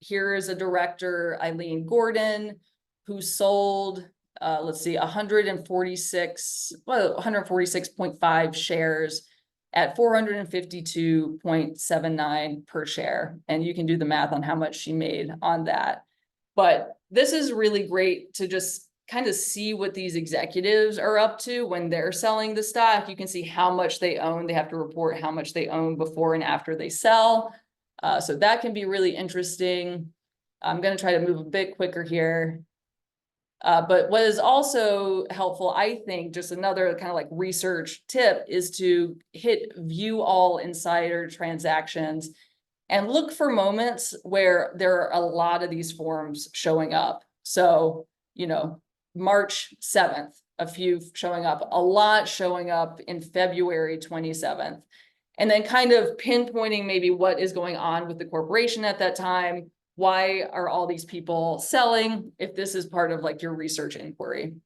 Speaker 3: here is a director, Eileen Gordon, who sold, let's see, 146.5 shares at 452.79 per share. And you can do the math on how much she made on that. But this is really great to just kind of see what these executives are up to when they're selling the stock. You can see how much they own. They have to report how much they own before and after they sell. So that can be really interesting. I'm going to try to move a bit quicker here. But what is also helpful, I think, just another kind of like research tip, is to hit view all insider transactions and look for moments where there are a lot of these forms showing up. So, you know, March 7th, a few showing up, a lot showing up in February 27th. And then kind of pinpointing maybe what is going on with the corporation at that time. Why are all these people selling, if this is part of like your research inquiry?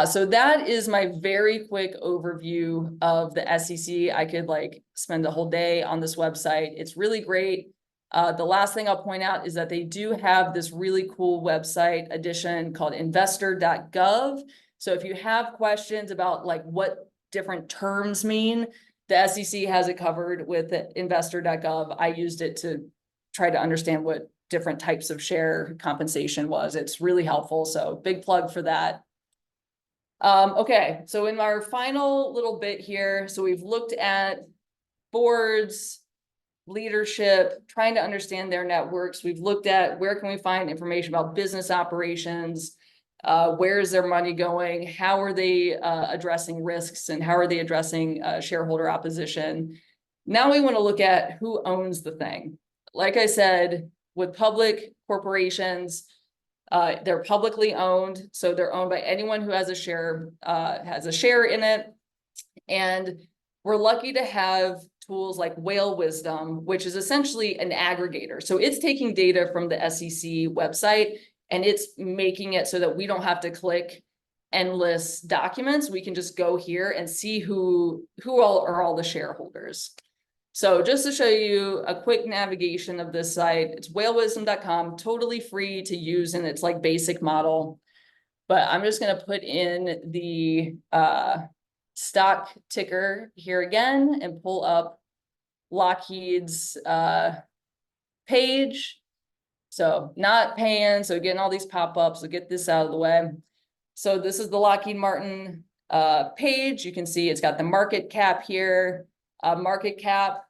Speaker 3: So that is my very quick overview of the SEC. I could like spend a whole day on this website. It's really great. The last thing I'll point out is that they do have this really cool website edition called investor.gov. So if you have questions about like what different terms mean, the SEC has it covered with investor.gov. I used it to try to understand what different types of share compensation was. It's really helpful. So big plug for that. Okay, so in our final little bit here, so we've looked at boards, leadership, trying to understand their networks. We've looked at where can we find information about business operations, where is their money going, how are they addressing risks, and how are they addressing shareholder opposition. Now we want to look at who owns the thing. Like I said, with public corporations, they're publicly owned, so they're owned by anyone who has a share in it. And we're lucky to have tools like Whale Wisdom, which is essentially an aggregator. So it's taking data from the SEC website and it's making it so that we don't have to click endless documents. We can just go here and see who all are all the shareholders. So just to show you a quick navigation of this site, it's whalewisdom.com, totally free to use in its like basic model. But I'm just going to put in the stock ticker here again and pull up Lockheed's page. So not paying, so getting all these pop-ups, so get this out of the way. So this is the Lockheed Martin page. You can see it's got the market cap here. Market cap,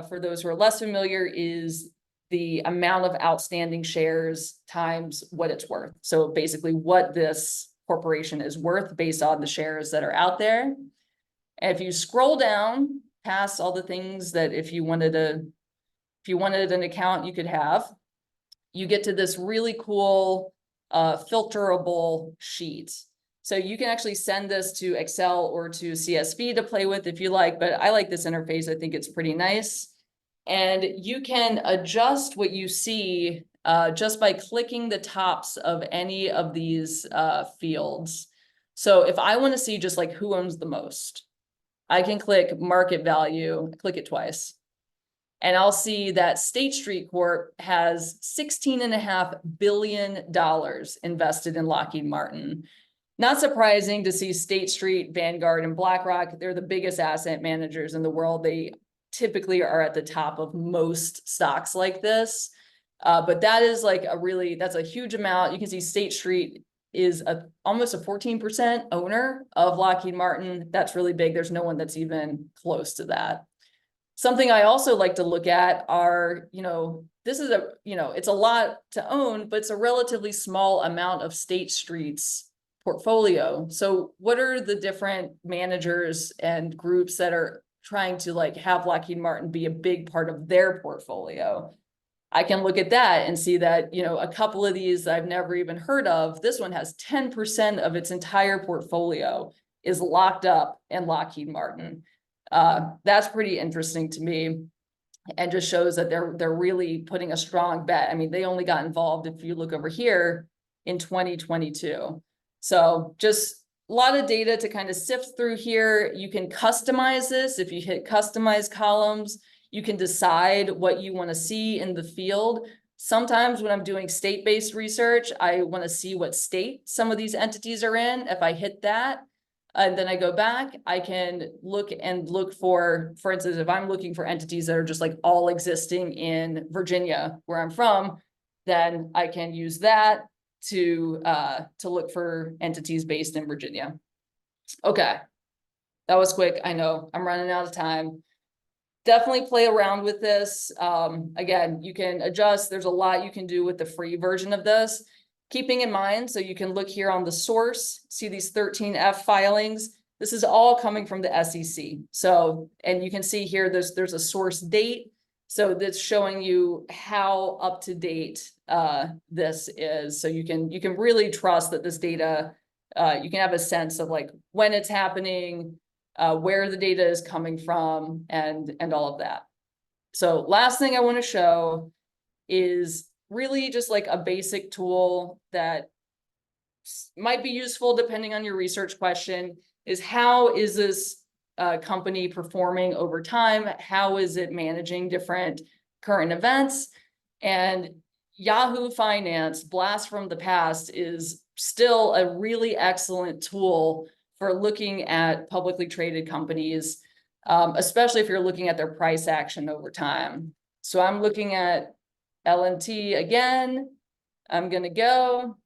Speaker 3: for those who are less familiar, is the amount of outstanding shares times what it's worth. So basically what this corporation is worth based on the shares that are out there. And if you scroll down past all the things that if you wanted an account you could have, you get to this really cool filterable sheet. So you can actually send this to Excel or to CSV to play with if you like, but I like this interface. I think it's pretty nice. And you can adjust what you see just by clicking the tops of any of these fields. So if I want to see just like who owns the most, I can click market value, click it twice. And I'll see that State Street Corp has $16.5 billion invested in Lockheed Martin. Not surprising to see State Street, Vanguard, and BlackRock. They're the biggest asset managers in the world. They typically are at the top of most stocks like this. But that is like that's a huge amount. You can see State Street is almost a 14% owner of Lockheed Martin. That's really big. There's no one that's even close to that. Something I also like to look at are, this is it's a lot to own, but it's a relatively small amount of State Street's portfolio. So what are the different managers and groups that are trying to like have Lockheed Martin be a big part of their portfolio? I can look at that and see that, a couple of these I've never even heard of. This one has 10% of its entire portfolio is locked up in Lockheed Martin. That's pretty interesting to me, and just shows that they're really putting a strong bet. I mean, they only got involved, if you look over here, in 2022. So just a lot of data to kind of sift through here. You can customize this. If you hit customize columns, you can decide what you want to see in the field. Sometimes when I'm doing state-based research, I want to see what state some of these entities are in. If I hit that, and then I go back, I can look for instance, if I'm looking for entities that are just like all existing in Virginia, where I'm from, then I can use that to look for entities based in Virginia. Okay, that was quick. I know I'm running out of time. Definitely play around with this. Again, you can adjust. There's a lot you can do with the free version of this. Keeping in mind, so you can look here on the source, see these 13F filings. This is all coming from the SEC. So, and you can see here, there's a source date. So that's showing you how up to date this is. So you can really trust that this data, you can have a sense of like when it's happening, where the data is coming from, and all of that. So last thing I want to show is really just like a basic tool that might be useful depending on your research question, is how is this company performing over time? How is it managing different current events? And Yahoo Finance, blast from the past, is still a really excellent tool for looking at publicly traded companies, especially if you're looking at their price action over time. So I'm looking at LNT again. I'm going to go.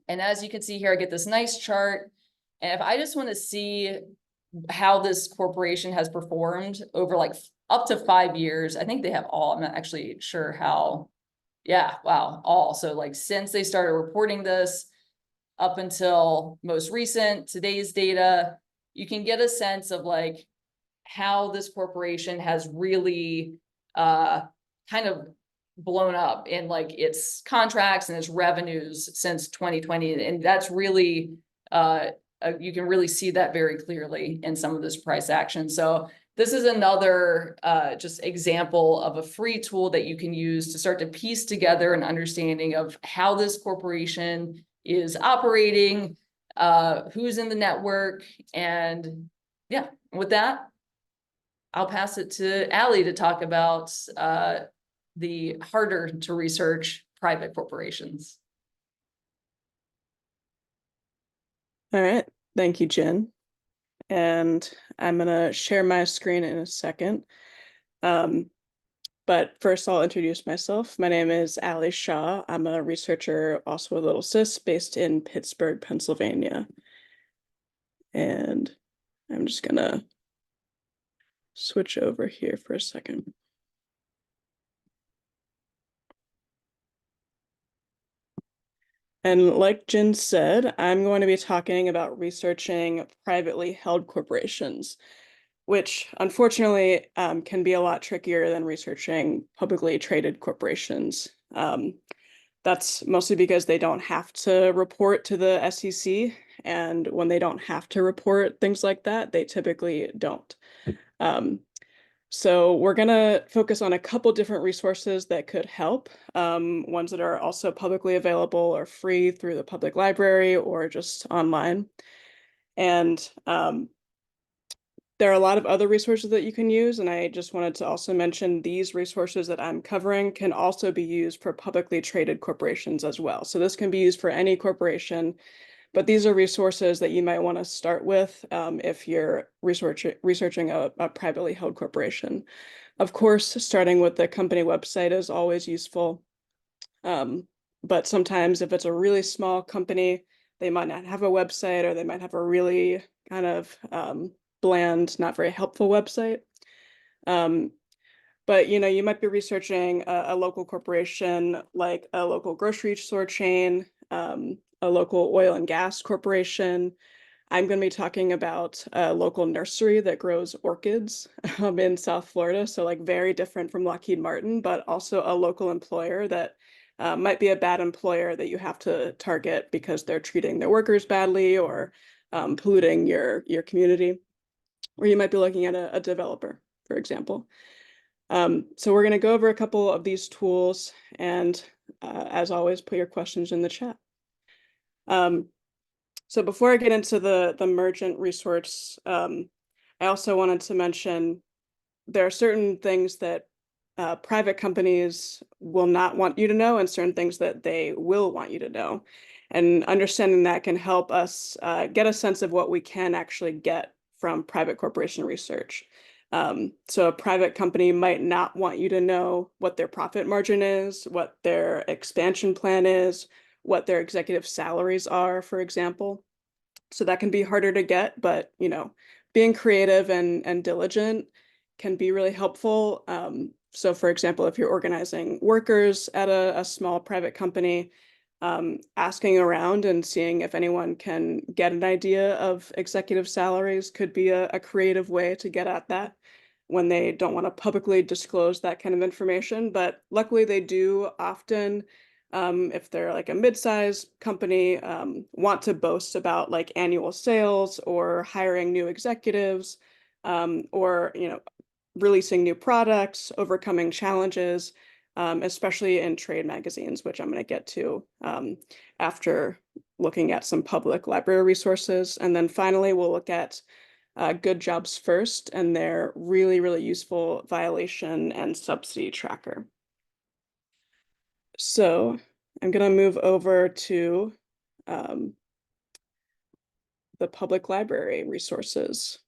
Speaker 3: And as you can see here, I get this nice chart. And if I just want to see how this corporation has performed over like up to 5 years, I think they have all, I'm not actually sure how. Yeah, wow, all. So like since they started reporting this up until most recent, today's data, you can get a sense of like how this corporation has really kind of blown up in like its contracts and its revenues since 2020. And that's really, you can really see that very clearly in some of this price action. So this is another just example of a free tool that you can use to start to piece together an understanding of how this corporation is operating, who's in the network. And yeah, with that, I'll pass it to Allie to talk about the harder to research private corporations.
Speaker 4: All right, thank you, Jen. And I'm gonna share my screen in a second. But first I'll introduce myself. My name is Allie Shaw. I'm a researcher, also a little sis, based in Pittsburgh, Pennsylvania. And I'm just gonna switch over here for a second. And like Jen said, I'm going to be talking about researching privately held corporations, which unfortunately can be a lot trickier than researching publicly traded corporations. That's mostly because they don't have to report to the SEC. And when they don't have to report things like that, they typically don't. So we're going to focus on a couple different resources that could help, ones that are also publicly available or free through the public library or just online. And there are a lot of other resources that you can use, and I just wanted to also mention these resources that I'm covering can also be used for publicly traded corporations as well. So this can be used for any corporation, but these are resources that you might want to start with if you're researching a privately held corporation. Of course, starting with the company website is always useful, but sometimes if it's a really small company, they might not have a website, or they might have a really kind of bland, not very helpful website. But you might be researching a local corporation, like a local grocery store chain, a local oil and gas corporation. I'm going to be talking about a local nursery that grows orchids in South Florida. So like very different from Lockheed Martin, but also a local employer that might be a bad employer that you have to target because they're treating their workers badly or polluting your community. Or you might be looking at a developer, for example. So we're going to go over a couple of these tools, and as always, put your questions in the chat. So before I get into the Mergent resource, I also wanted to mention there are certain things that private companies will not want you to know and certain things that they will want you to know. And understanding that can help us get a sense of what we can actually get from private corporation research. So a private company might not want you to know what their profit margin is, what their expansion plan is, what their executive salaries are, for example. So that can be harder to get, but being creative and diligent can be really helpful. So for example, if you're organizing workers at a small private company, asking around and seeing if anyone can get an idea of executive salaries could be a creative way to get at that when they don't want to publicly disclose that kind of information. But luckily they do often, if they're like a mid-sized company, want to boast about like annual sales or hiring new executives, or releasing new products, overcoming challenges, especially in trade magazines, which I'm going to get to after looking at some public library resources. And then finally, we'll look at Good Jobs First and their really, really useful violation and subsidy tracker. So I'm going to move over to the public library resources.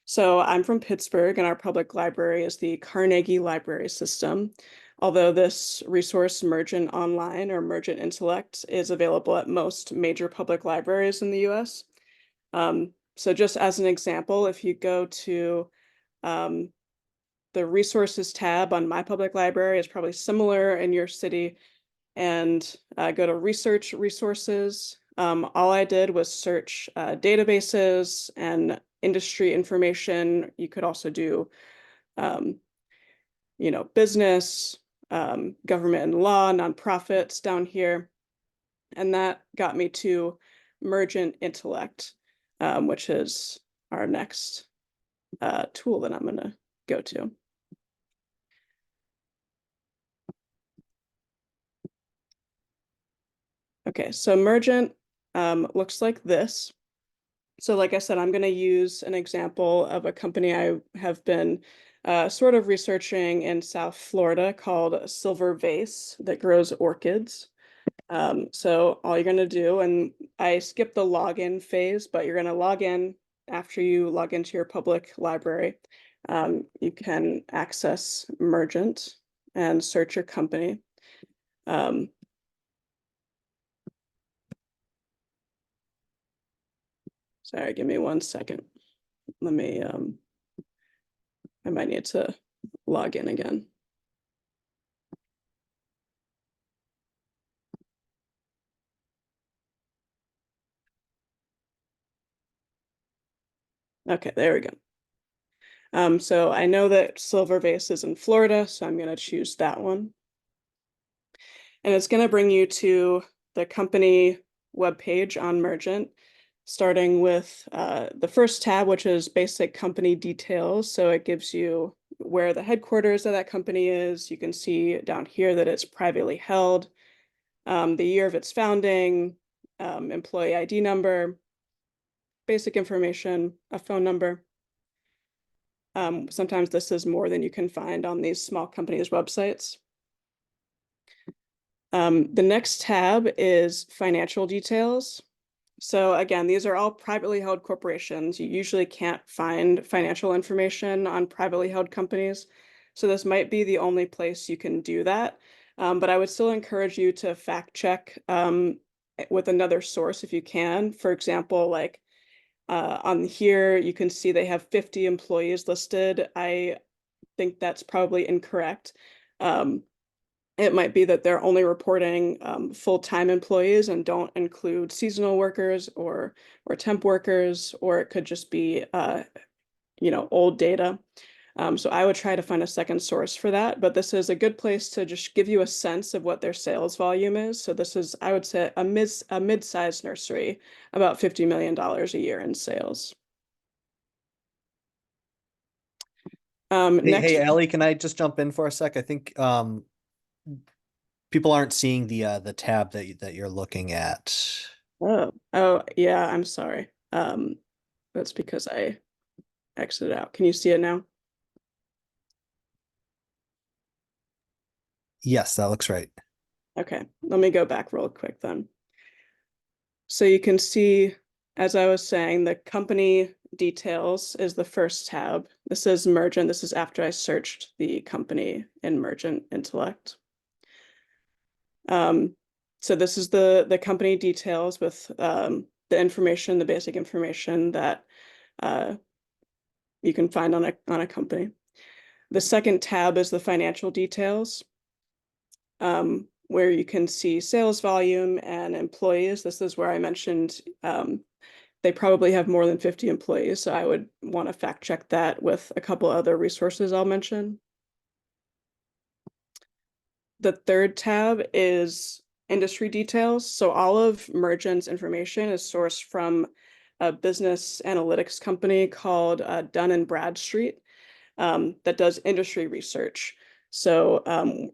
Speaker 4: So I'm from Pittsburgh, and our public library is the Carnegie Library System. Although this resource, Mergent Online or Mergent Intellect, is available at most major public libraries in the US. So just as an example, if you go to the resources tab on my public library, it's probably similar in your city, and go to research resources. All I did was search databases and industry information. You could also do, business, government and law, nonprofits down here. And that got me to Mergent Intellect, which is our next tool that I'm going to go to. Okay, so Mergent looks like this. So like I said, I'm going to use an example of a company I have been sort of researching in South Florida called Silver Vase that grows orchids. So all you're going to do, and I skipped the login phase, but you're going to log in after you log into your public library. You can access Mergent and search your company. Sorry, give me 1 second. Let me, I might need to log in again. Okay, there we go. So I know that Silver Vase is in Florida, so I'm going to choose that one. And it's going to bring you to the company webpage on Mergent, starting with the first tab, which is basic company details. So it gives you where the headquarters of that company is. You can see down here that it's privately held, the year of its founding, employee ID number, basic information, a phone number. Sometimes this is more than you can find on these small companies' websites. The next tab is financial details. So again, these are all privately held corporations. You usually can't find financial information on privately held companies. So this might be the only place you can do that. But I would still encourage you to fact check with another source if you can. For example, like on here, you can see they have 50 employees listed. I think that's probably incorrect. It might be that they're only reporting full-time employees and don't include seasonal workers or temp workers, or it could just be old data. So I would try to find a second source for that, but this is a good place to just give you a sense of what their sales volume is. So this is, I would say, a mid-sized nursery, about $50 million a year in sales. Next,
Speaker 5: Hey, Ellie, can I just jump in for a sec? I think people aren't seeing the tab that you're looking at.
Speaker 4: oh yeah, I'm sorry. That's because I exited out. Can you see it now?
Speaker 5: Yes, that looks right.
Speaker 4: Okay, let me go back real quick then. So you can see, as I was saying, the company details is the first tab. This is Mergent. This is after I searched the company in Mergent Intellect. So this is the company details with the information, the basic information that you can find on a company. The second tab is the financial details, where you can see sales volume and employees. This is where I mentioned they probably have more than 50 employees, so I would want to fact check that with a couple other resources I'll mention. The third tab is industry details. So all of Mergent's information is sourced from a business analytics company called Dun & Bradstreet that does industry research. So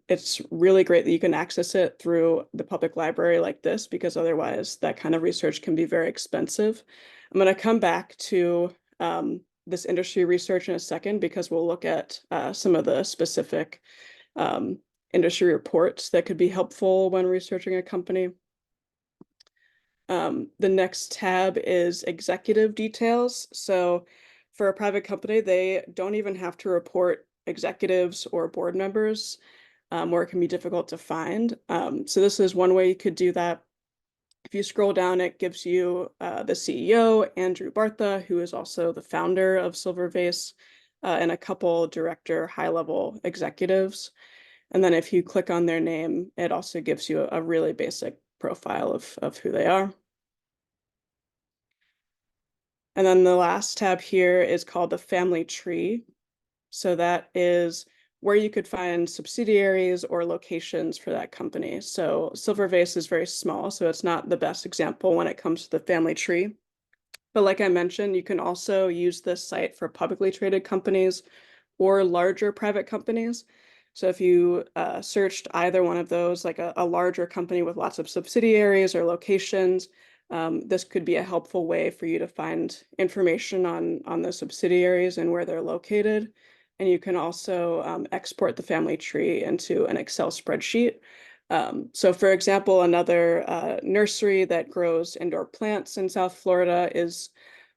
Speaker 4: it's really great that you can access it through the public library like this, because otherwise that kind of research can be very expensive. I'm going to come back to this industry research in a second, because we'll look at some of the specific industry reports that could be helpful when researching a company. The next tab is executive details. So for a private company, they don't even have to report executives or board members, or it can be difficult to find. So this is one way you could do that. If you scroll down, it gives you the CEO, Andrew Bartha, who is also the founder of Silvervase, and a couple director high-level executives. And then if you click on their name, it also gives you a really basic profile of who they are. And then the last tab here is called the family tree. So that is where you could find subsidiaries or locations for that company. So Silvervase is very small, so it's not the best example when it comes to the family tree. But like I mentioned, you can also use this site for publicly traded companies or larger private companies. So if you searched either one of those, like a larger company with lots of subsidiaries or locations, this could be a helpful way for you to find information on the subsidiaries and where they're located. And you can also export the family tree into an Excel spreadsheet. So for example, another nursery that grows indoor plants in South Florida is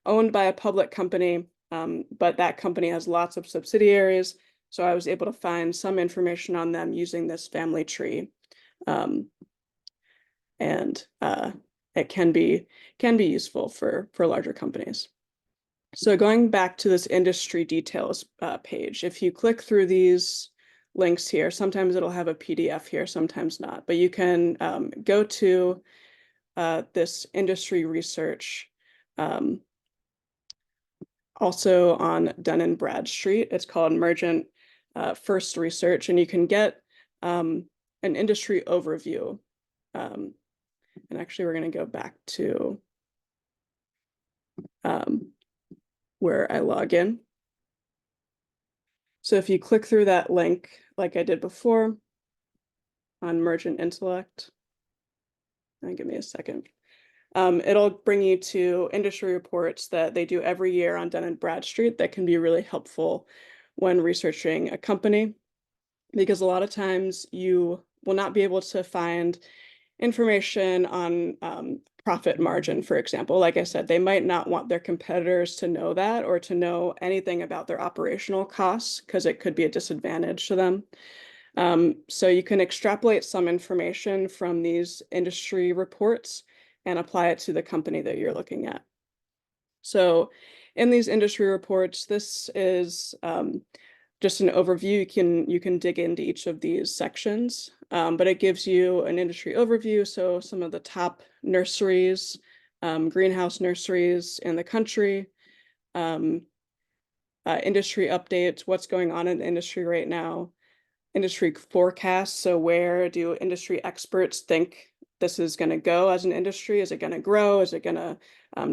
Speaker 4: owned by a public company, but that company has lots of subsidiaries. So I was able to find some information on them using this family tree. And it can be useful for larger companies. So going back to this industry details page, if you click through these links here, sometimes it'll have a PDF here, sometimes not, but you can go to this industry research also on Dun & Bradstreet. It's called Mergent First Research, and you can get an industry overview. And actually, we're going to go back to where I log in. So if you click through that link, like I did before on Mergent Intellect, give me a second. It'll bring you to industry reports that they do every year on Dun & Bradstreet that can be really helpful when researching a company, because a lot of times you will not be able to find information on profit margin, for example. Like I said, they might not want their competitors to know that or to know anything about their operational costs, because it could be a disadvantage to them. So you can extrapolate some information from these industry reports and apply it to the company that you're looking at. So in these industry reports, this is just an overview. You can dig into each of these sections, but it gives you an industry overview. So some of the top nurseries, greenhouse nurseries in the country, industry updates, what's going on in the industry right now, industry forecasts. So where do industry experts think this is going to go as an industry? Is it going to grow? Is it going to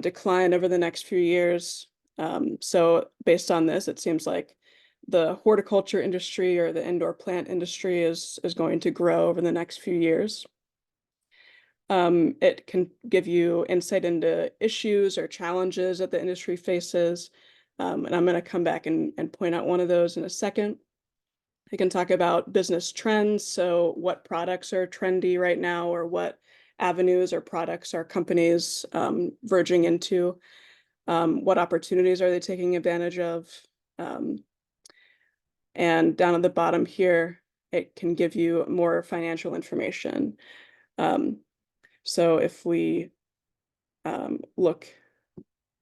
Speaker 4: decline over the next few years? So based on this, it seems like the horticulture industry or the indoor plant industry is going to grow over the next few years. It can give you insight into issues or challenges that the industry faces. And I'm going to come back and point out one of those in a second. It can talk about business trends, so what products are trendy right now, or what avenues or products are companies verging into. What opportunities are they taking advantage of? And down at the bottom here, it can give you more financial information. So if we look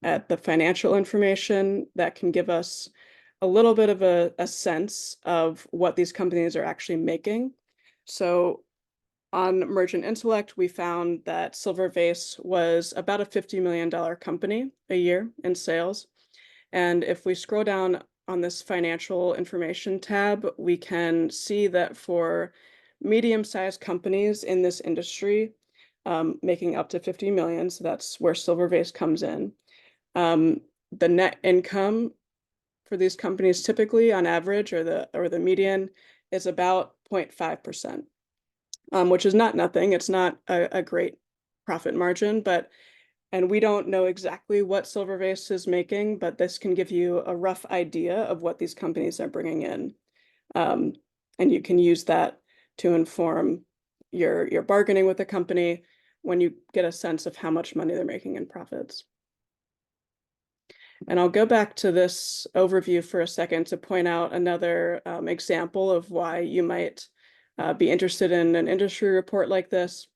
Speaker 4: at the financial information, that can give us a little bit of a sense of what these companies are actually making. So on Merchant Intellect, we found that Silver Vase was about a $50 million company a year in sales. And if we scroll down on this financial information tab, we can see that for medium-sized companies in this industry, making up to 50 million, so that's where Silver Vase comes in. The net income for these companies typically on average, or the median, is about 0.5%, which is not nothing. It's not a great profit margin, and we don't know exactly what Silver Vase is making, but this can give you a rough idea of what these companies are bringing in. And you can use that to inform your bargaining with the company when you get a sense of how much money they're making in profits. And I'll go back to this overview for a second to point out another example of why you might be interested in an industry report like this.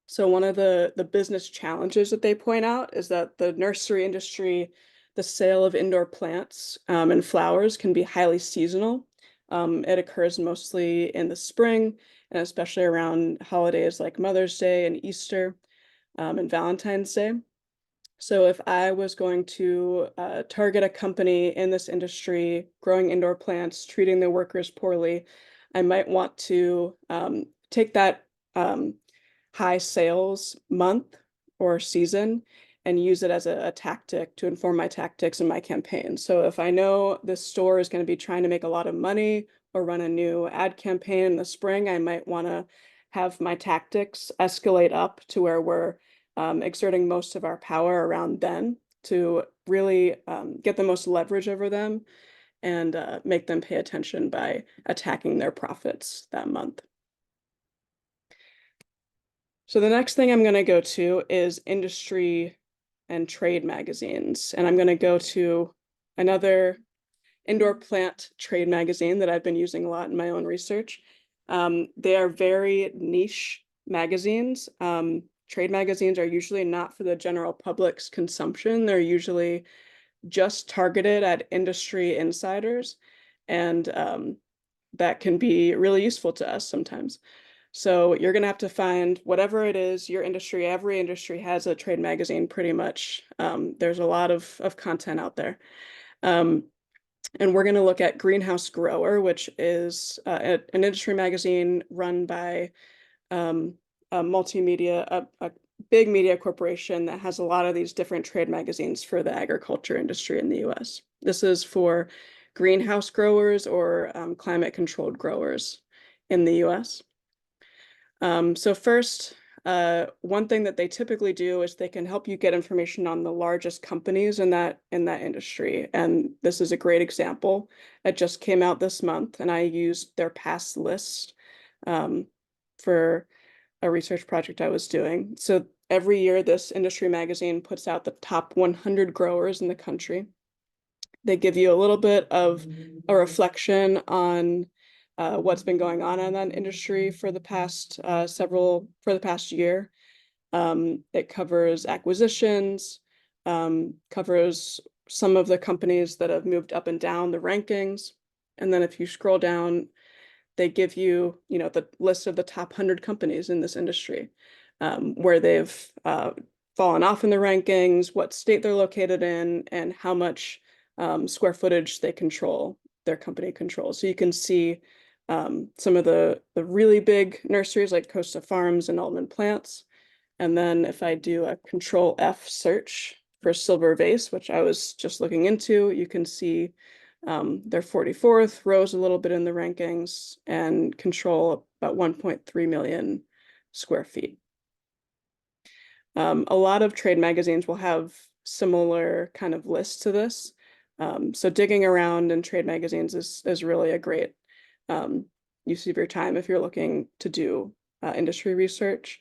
Speaker 4: So one of the business challenges that they point out is that the nursery industry, the sale of indoor plants and flowers can be highly seasonal. It occurs mostly in the spring, and especially around holidays like Mother's Day and Easter and Valentine's Day. So if I was going to target a company in this industry, growing indoor plants, treating their workers poorly, I might want to take that high sales month or season and use it as a tactic to inform my tactics and my campaign. So if I know this store is going to be trying to make a lot of money or run a new ad campaign in the spring, I might want to have my tactics escalate up to where we're exerting most of our power around then to really get the most leverage over them and make them pay attention by attacking their profits that month. So the next thing I'm going to go to is industry and trade magazines. And I'm going to go to another indoor plant trade magazine that I've been using a lot in my own research. They are very niche magazines. Trade magazines are usually not for the general public's consumption. They're usually just targeted at industry insiders, and that can be really useful to us sometimes. So you're going to have to find whatever it is, your industry. Every industry has a trade magazine pretty much. There's a lot of content out there. And we're going to look at Greenhouse Grower, which is an industry magazine run by a big media corporation that has a lot of these different trade magazines for the agriculture industry in the US. This is for greenhouse growers or climate controlled growers in the US. So first, one thing that they typically do is they can help you get information on the largest companies in that industry. And this is a great example. It just came out this month, and I used their past list for a research project I was doing. So every year, this industry magazine puts out the top 100 growers in the country. They give you a little bit of a reflection on what's been going on in that industry for the past year. It covers acquisitions, covers some of the companies that have moved up and down the rankings. And then if you scroll down, they give you, the list of the top 100 companies in this industry, where they've fallen off in the rankings, what state they're located in, and how much square footage their company controls. So you can see some of the really big nurseries like Costa Farms and Almond Plants. And then if I do a Control F search for Silver Vase, which I was just looking into, you can see they're 44th, rose a little bit in the rankings, and control about 1.3 million square feet. A lot of trade magazines will have similar kind of lists to this. So digging around in trade magazines is really a great use of your time if you're looking to do industry research.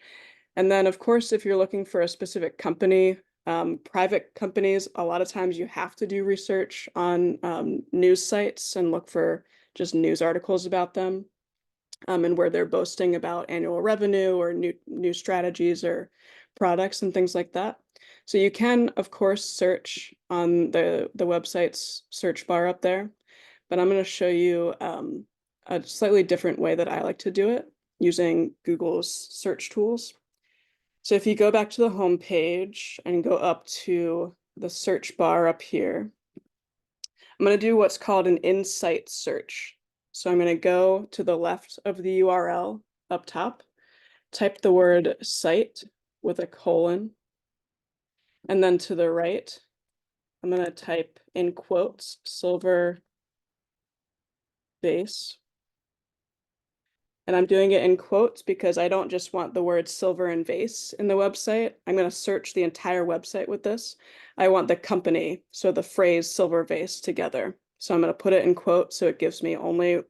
Speaker 4: And then, of course, if you're looking for a specific company, private companies, a lot of times you have to do research on news sites and look for just news articles about them, and where they're boasting about annual revenue or new strategies or products and things like that. So you can, of course, search on the website's search bar up there, but I'm going to show you a slightly different way that I like to do it using Google's search tools. So if you go back to the home page and go up to the search bar up here, I'm going to do what's called an insight search. So I'm going to go to the left of the URL up top, type the word site with a colon, and then to the right, I'm going to type in quotes, silver base. And I'm doing it in quotes because I don't just want the word silver and vase in the website. I'm going to search the entire website with this. I want the company, so the phrase silver vase together. So I'm going to put it in quotes so it gives me only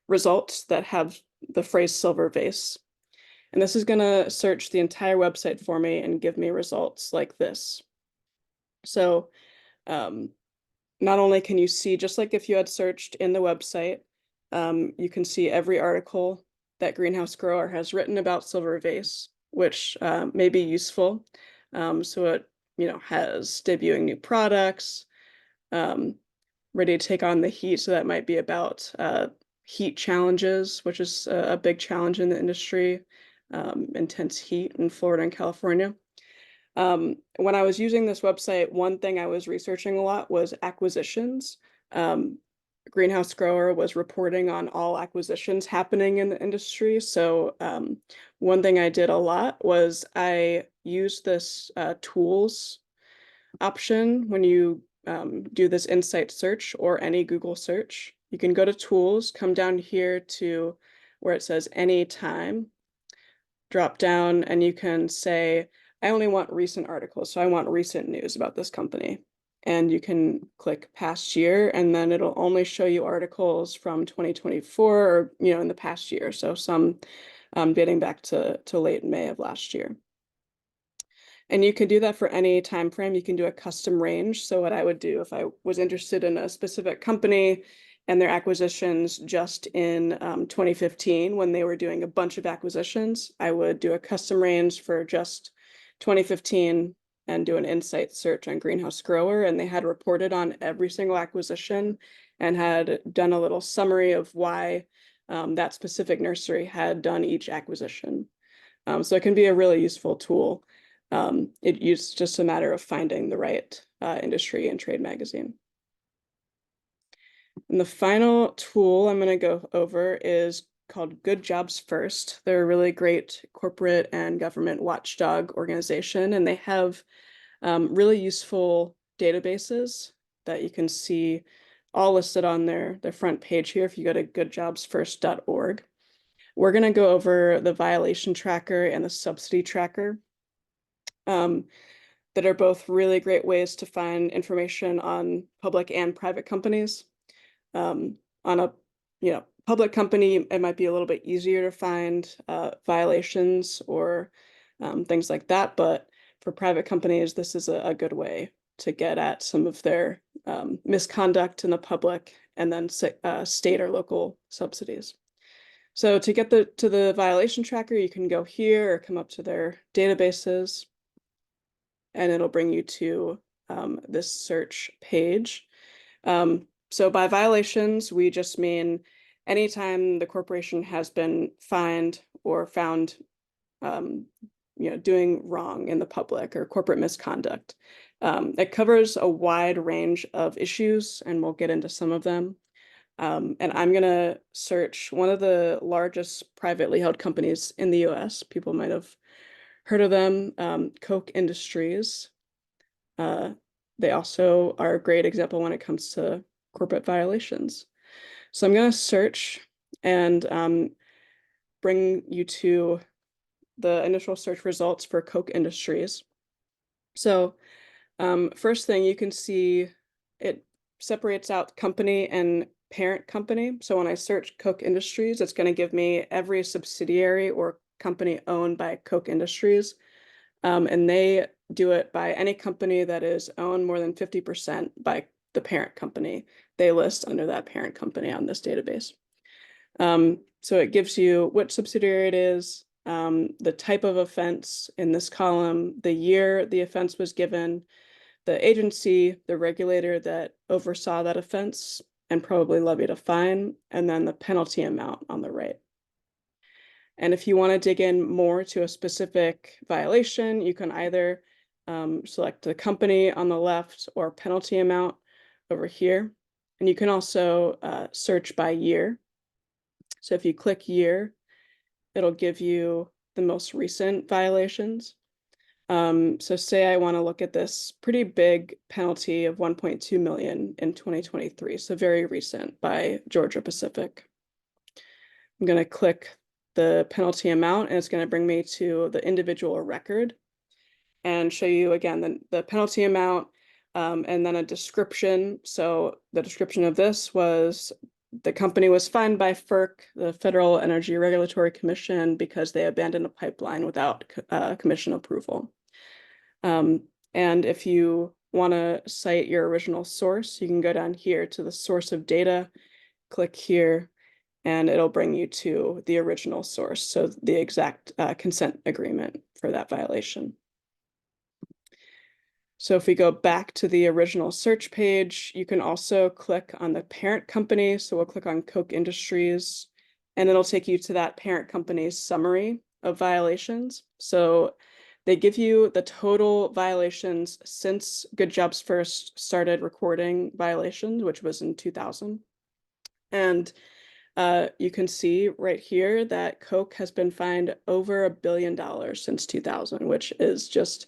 Speaker 4: results that have the phrase silver vase. And this is going to search the entire website for me and give me results like this. So not only can you see, just like if you had searched in the website, you can see every article that Greenhouse Grower has written about silver vase, which may be useful. So it, has debuting new products, ready to take on the heat. So that might be about heat challenges, which is a big challenge in the industry, intense heat in Florida and California. When I was using this website, one thing I was researching a lot was acquisitions. Greenhouse Grower was reporting on all acquisitions happening in the industry. So one thing I did a lot was I used this tools option when you do this insight search or any Google search. You can go to tools, come down here to where it says anytime, drop down, and you can say, I only want recent articles. So I want recent news about this company. And you can click past year, and then it'll only show you articles from 2024 or, in the past year. So some dating back to late May of last year. And you can do that for any time frame. You can do a custom range. So what I would do if I was interested in a specific company and their acquisitions just in 2015, when they were doing a bunch of acquisitions, I would do a custom range for just 2015 and do an insight search on Greenhouse Grower. And they had reported on every single acquisition and had done a little summary of why that specific nursery had done each acquisition. So it can be a really useful tool. It's just a matter of finding the right industry and trade magazine. And the final tool I'm going to go over is called Good Jobs First. They're a really great corporate and government watchdog organization, and they have really useful databases that you can see all listed on their front page here if you go to goodjobsfirst.org. We're going to go over the violation tracker and the subsidy tracker that are both really great ways to find information on public and private companies. On a public company, it might be a little bit easier to find violations or things like that. But for private companies, this is a good way to get at some of their misconduct in the public and then state or local subsidies. So to get to the violation tracker, you can go here or come up to their databases, and it'll bring you to this search page. So by violations, we just mean anytime the corporation has been fined or found doing wrong in the public or corporate misconduct. It covers a wide range of issues, and we'll get into some of them. And I'm going to search one of the largest privately held companies in the US. People might have heard of them, Koch Industries. They also are a great example when it comes to corporate violations. So I'm going to search and bring you to the initial search results for Koch Industries. So first thing you can see, it separates out company and parent company. So when I search Koch Industries, it's going to give me every subsidiary or company owned by Koch Industries. And they do it by any company that is owned more than 50% by the parent company. They list under that parent company on this database. So it gives you which subsidiary it is, the type of offense in this column, the year the offense was given, the agency, the regulator that oversaw that offense and probably levied a fine, and then the penalty amount on the right. And if you want to dig in more to a specific violation, you can either select the company on the left or penalty amount over here. And you can also search by year. So if you click year, it'll give you the most recent violations. So say I want to look at this pretty big penalty of 1.2 million in 2023, so very recent by Georgia Pacific. I'm going to click the penalty amount and it's going to bring me to the individual record and show you again the penalty amount and then a description. So the description of this was the company was fined by FERC, the Federal Energy Regulatory Commission, because they abandoned a pipeline without commission approval. And if you want to cite your original source, you can go down here to the source of data, click here, and it'll bring you to the original source, so the exact consent agreement for that violation. So if we go back to the original search page, you can also click on the parent company. So we'll click on Koch Industries, and it'll take you to that parent company's summary of violations. So they give you the total violations since Good Jobs First started recording violations, which was in 2000. And you can see right here that Koch has been fined over $1 billion since 2000, which is just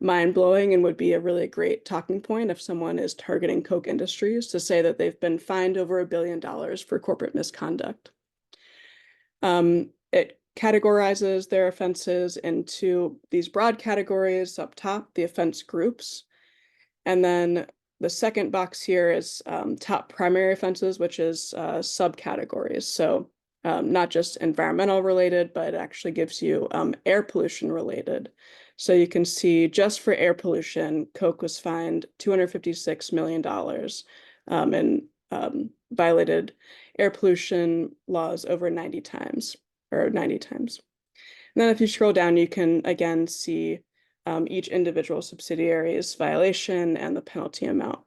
Speaker 4: mind-blowing and would be a really great talking point if someone is targeting Koch Industries to say that they've been fined over $1 billion for corporate misconduct. It categorizes their offenses into these broad categories up top, the offense groups, and then the second box here is top primary offenses, which is subcategories. So not just environmental related, but it actually gives you air pollution related. So you can see just for air pollution, Koch was fined $256 million and violated air pollution laws over 90 times. And then if you scroll down, you can again see each individual subsidiary's violation and the penalty amount.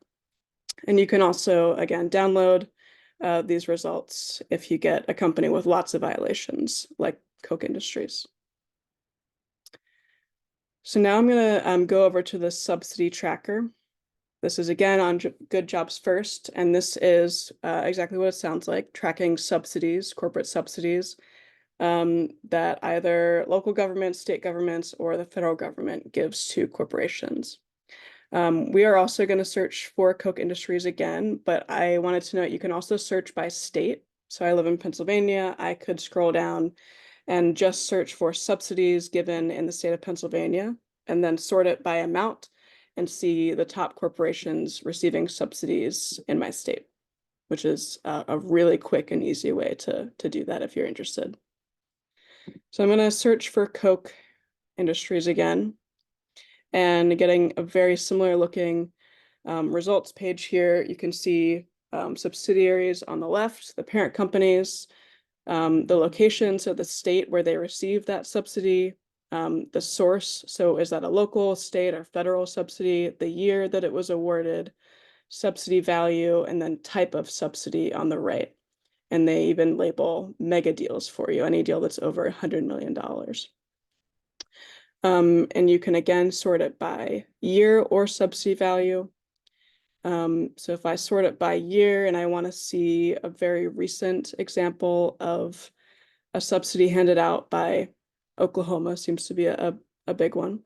Speaker 4: And you can also, again, download these results if you get a company with lots of violations, like Koch Industries. So now I'm going to go over to the subsidy tracker. This is again on Good Jobs First, and this is exactly what it sounds like, tracking subsidies, corporate subsidies, that either local governments, state governments, or the federal government gives to corporations. We are also going to search for Koch Industries again, but I wanted to note you can also search by state. So I live in Pennsylvania. I could scroll down and just search for subsidies given in the state of Pennsylvania, and then sort it by amount and see the top corporations receiving subsidies in my state, which is a really quick and easy way to do that if you're interested. So I'm going to search for Koch Industries again, and getting a very similar looking results page here. You can see subsidiaries on the left, the parent companies, the location, so the state where they received that subsidy, the source, so is that a local, state, or federal subsidy, the year that it was awarded, subsidy value, and then type of subsidy on the right. And they even label mega deals for you, any deal that's over $100 million. And you can again sort it by year or subsidy value. So if I sort it by year and I want to see a very recent example of a subsidy handed out by Oklahoma, seems to be a big one.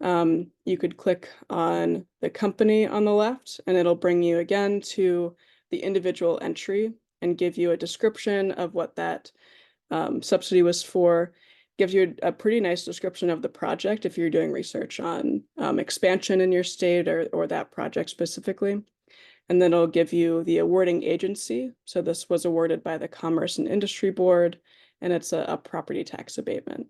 Speaker 4: You could click on the company on the left and it'll bring you again to the individual entry and give you a description of what that subsidy was for. Gives you a pretty nice description of the project if you're doing research on expansion in your state or that project specifically. And then it'll give you the awarding agency. So this was awarded by the Commerce and Industry Board, and it's a property tax abatement.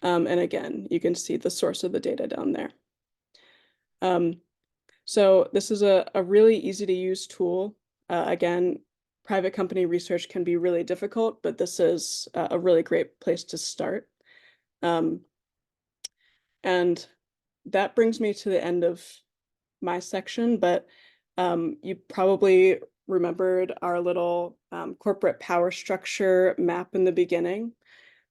Speaker 4: And again, you can see the source of the data down there. So this is a really easy to use tool. Again, private company research can be really difficult, but this is a really great place to start. And that brings me to the end of my section, but you probably remembered our little corporate power structure map in the beginning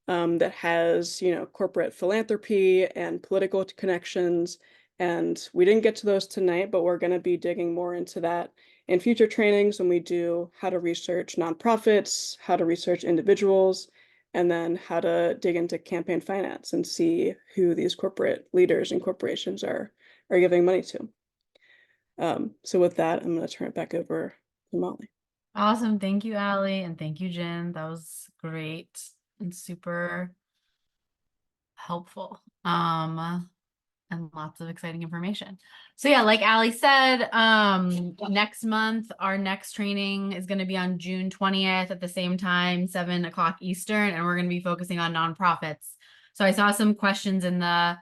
Speaker 4: that has, corporate philanthropy and political connections. And we didn't get to those tonight, but we're going to be digging more into that in future trainings when we do how to research nonprofits, how to research individuals, and then how to dig into campaign finance and see who these corporate leaders and corporations are giving money to. So with that, I'm going to turn it back over to Molly.
Speaker 1: Awesome. Thank you, Allie. And thank you, Jen. That was great and super helpful. And lots of exciting information. So yeah, like Allie said, next month, our next training is going to be on June 20th at the same time, 7 o'clock Eastern, and we're going to be focusing on nonprofits. So I saw some questions in the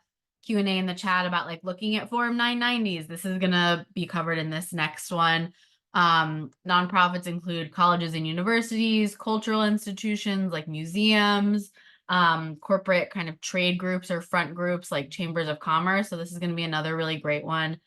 Speaker 1: Q&A in the chat about like looking at Form 990s. This is going to be covered in this next one. Nonprofits include colleges and universities, cultural institutions like museums, corporate kind of trade groups or front groups like chambers of commerce. So this is going to be another really great one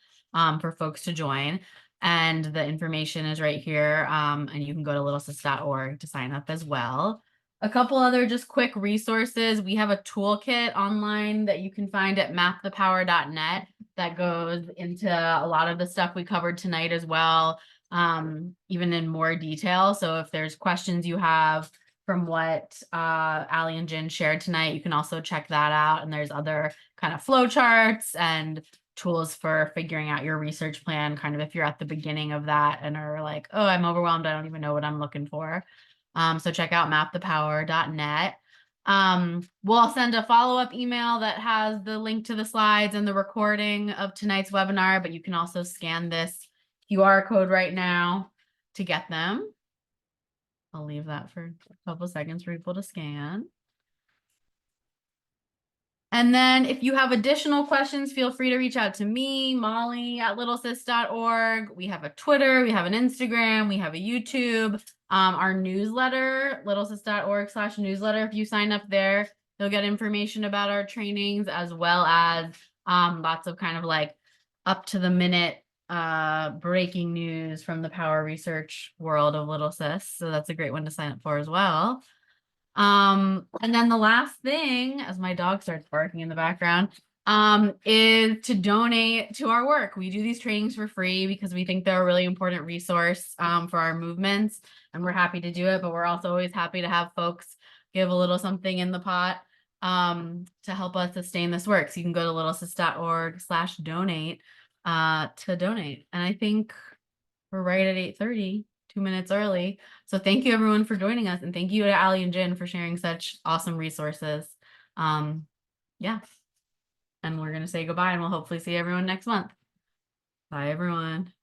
Speaker 1: for folks to join. And the information is right here. And you can go to littlesis.org to sign up as well. A couple other just quick resources. We have a toolkit online that you can find at mapthepower.net that goes into a lot of the stuff we covered tonight as well, even in more detail. So if there's questions you have from what Allie and Jen shared tonight, you can also check that out. And there's other kind of flow charts and tools for figuring out your research plan, kind of if you're at the beginning of that and are like, oh, I'm overwhelmed, I don't even know what I'm looking for. So check out mapthepower.net. We'll send a follow-up email that has the link to the slides and the recording of tonight's webinar, but you can also scan this QR code right now to get them. I'll leave that for a couple seconds for people to scan. And then if you have additional questions, feel free to reach out to me, Molly at littlesis.org. We have a Twitter, we have an Instagram, we have a YouTube, our newsletter, littlesis.org/newsletter. If you sign up there, you'll get information about our trainings as well as lots of kind of like up to the minute breaking news from the power research world of Little Sis. So that's a great one to sign up for as well. And then the last thing, as my dog starts barking in the background, is to donate to our work. We do these trainings for free because we think they're a really important resource for our movements, and we're happy to do it, but we're also always happy to have folks give a little something in the pot to help us sustain this work. So you can go to littlesis.org/donate to donate. And I think we're right at 8:30, 2 minutes early. So thank you everyone for joining us, and thank you to Allie and Jen for sharing such awesome resources. Yeah. And we're going to say goodbye, and we'll hopefully see everyone next month. Bye, everyone.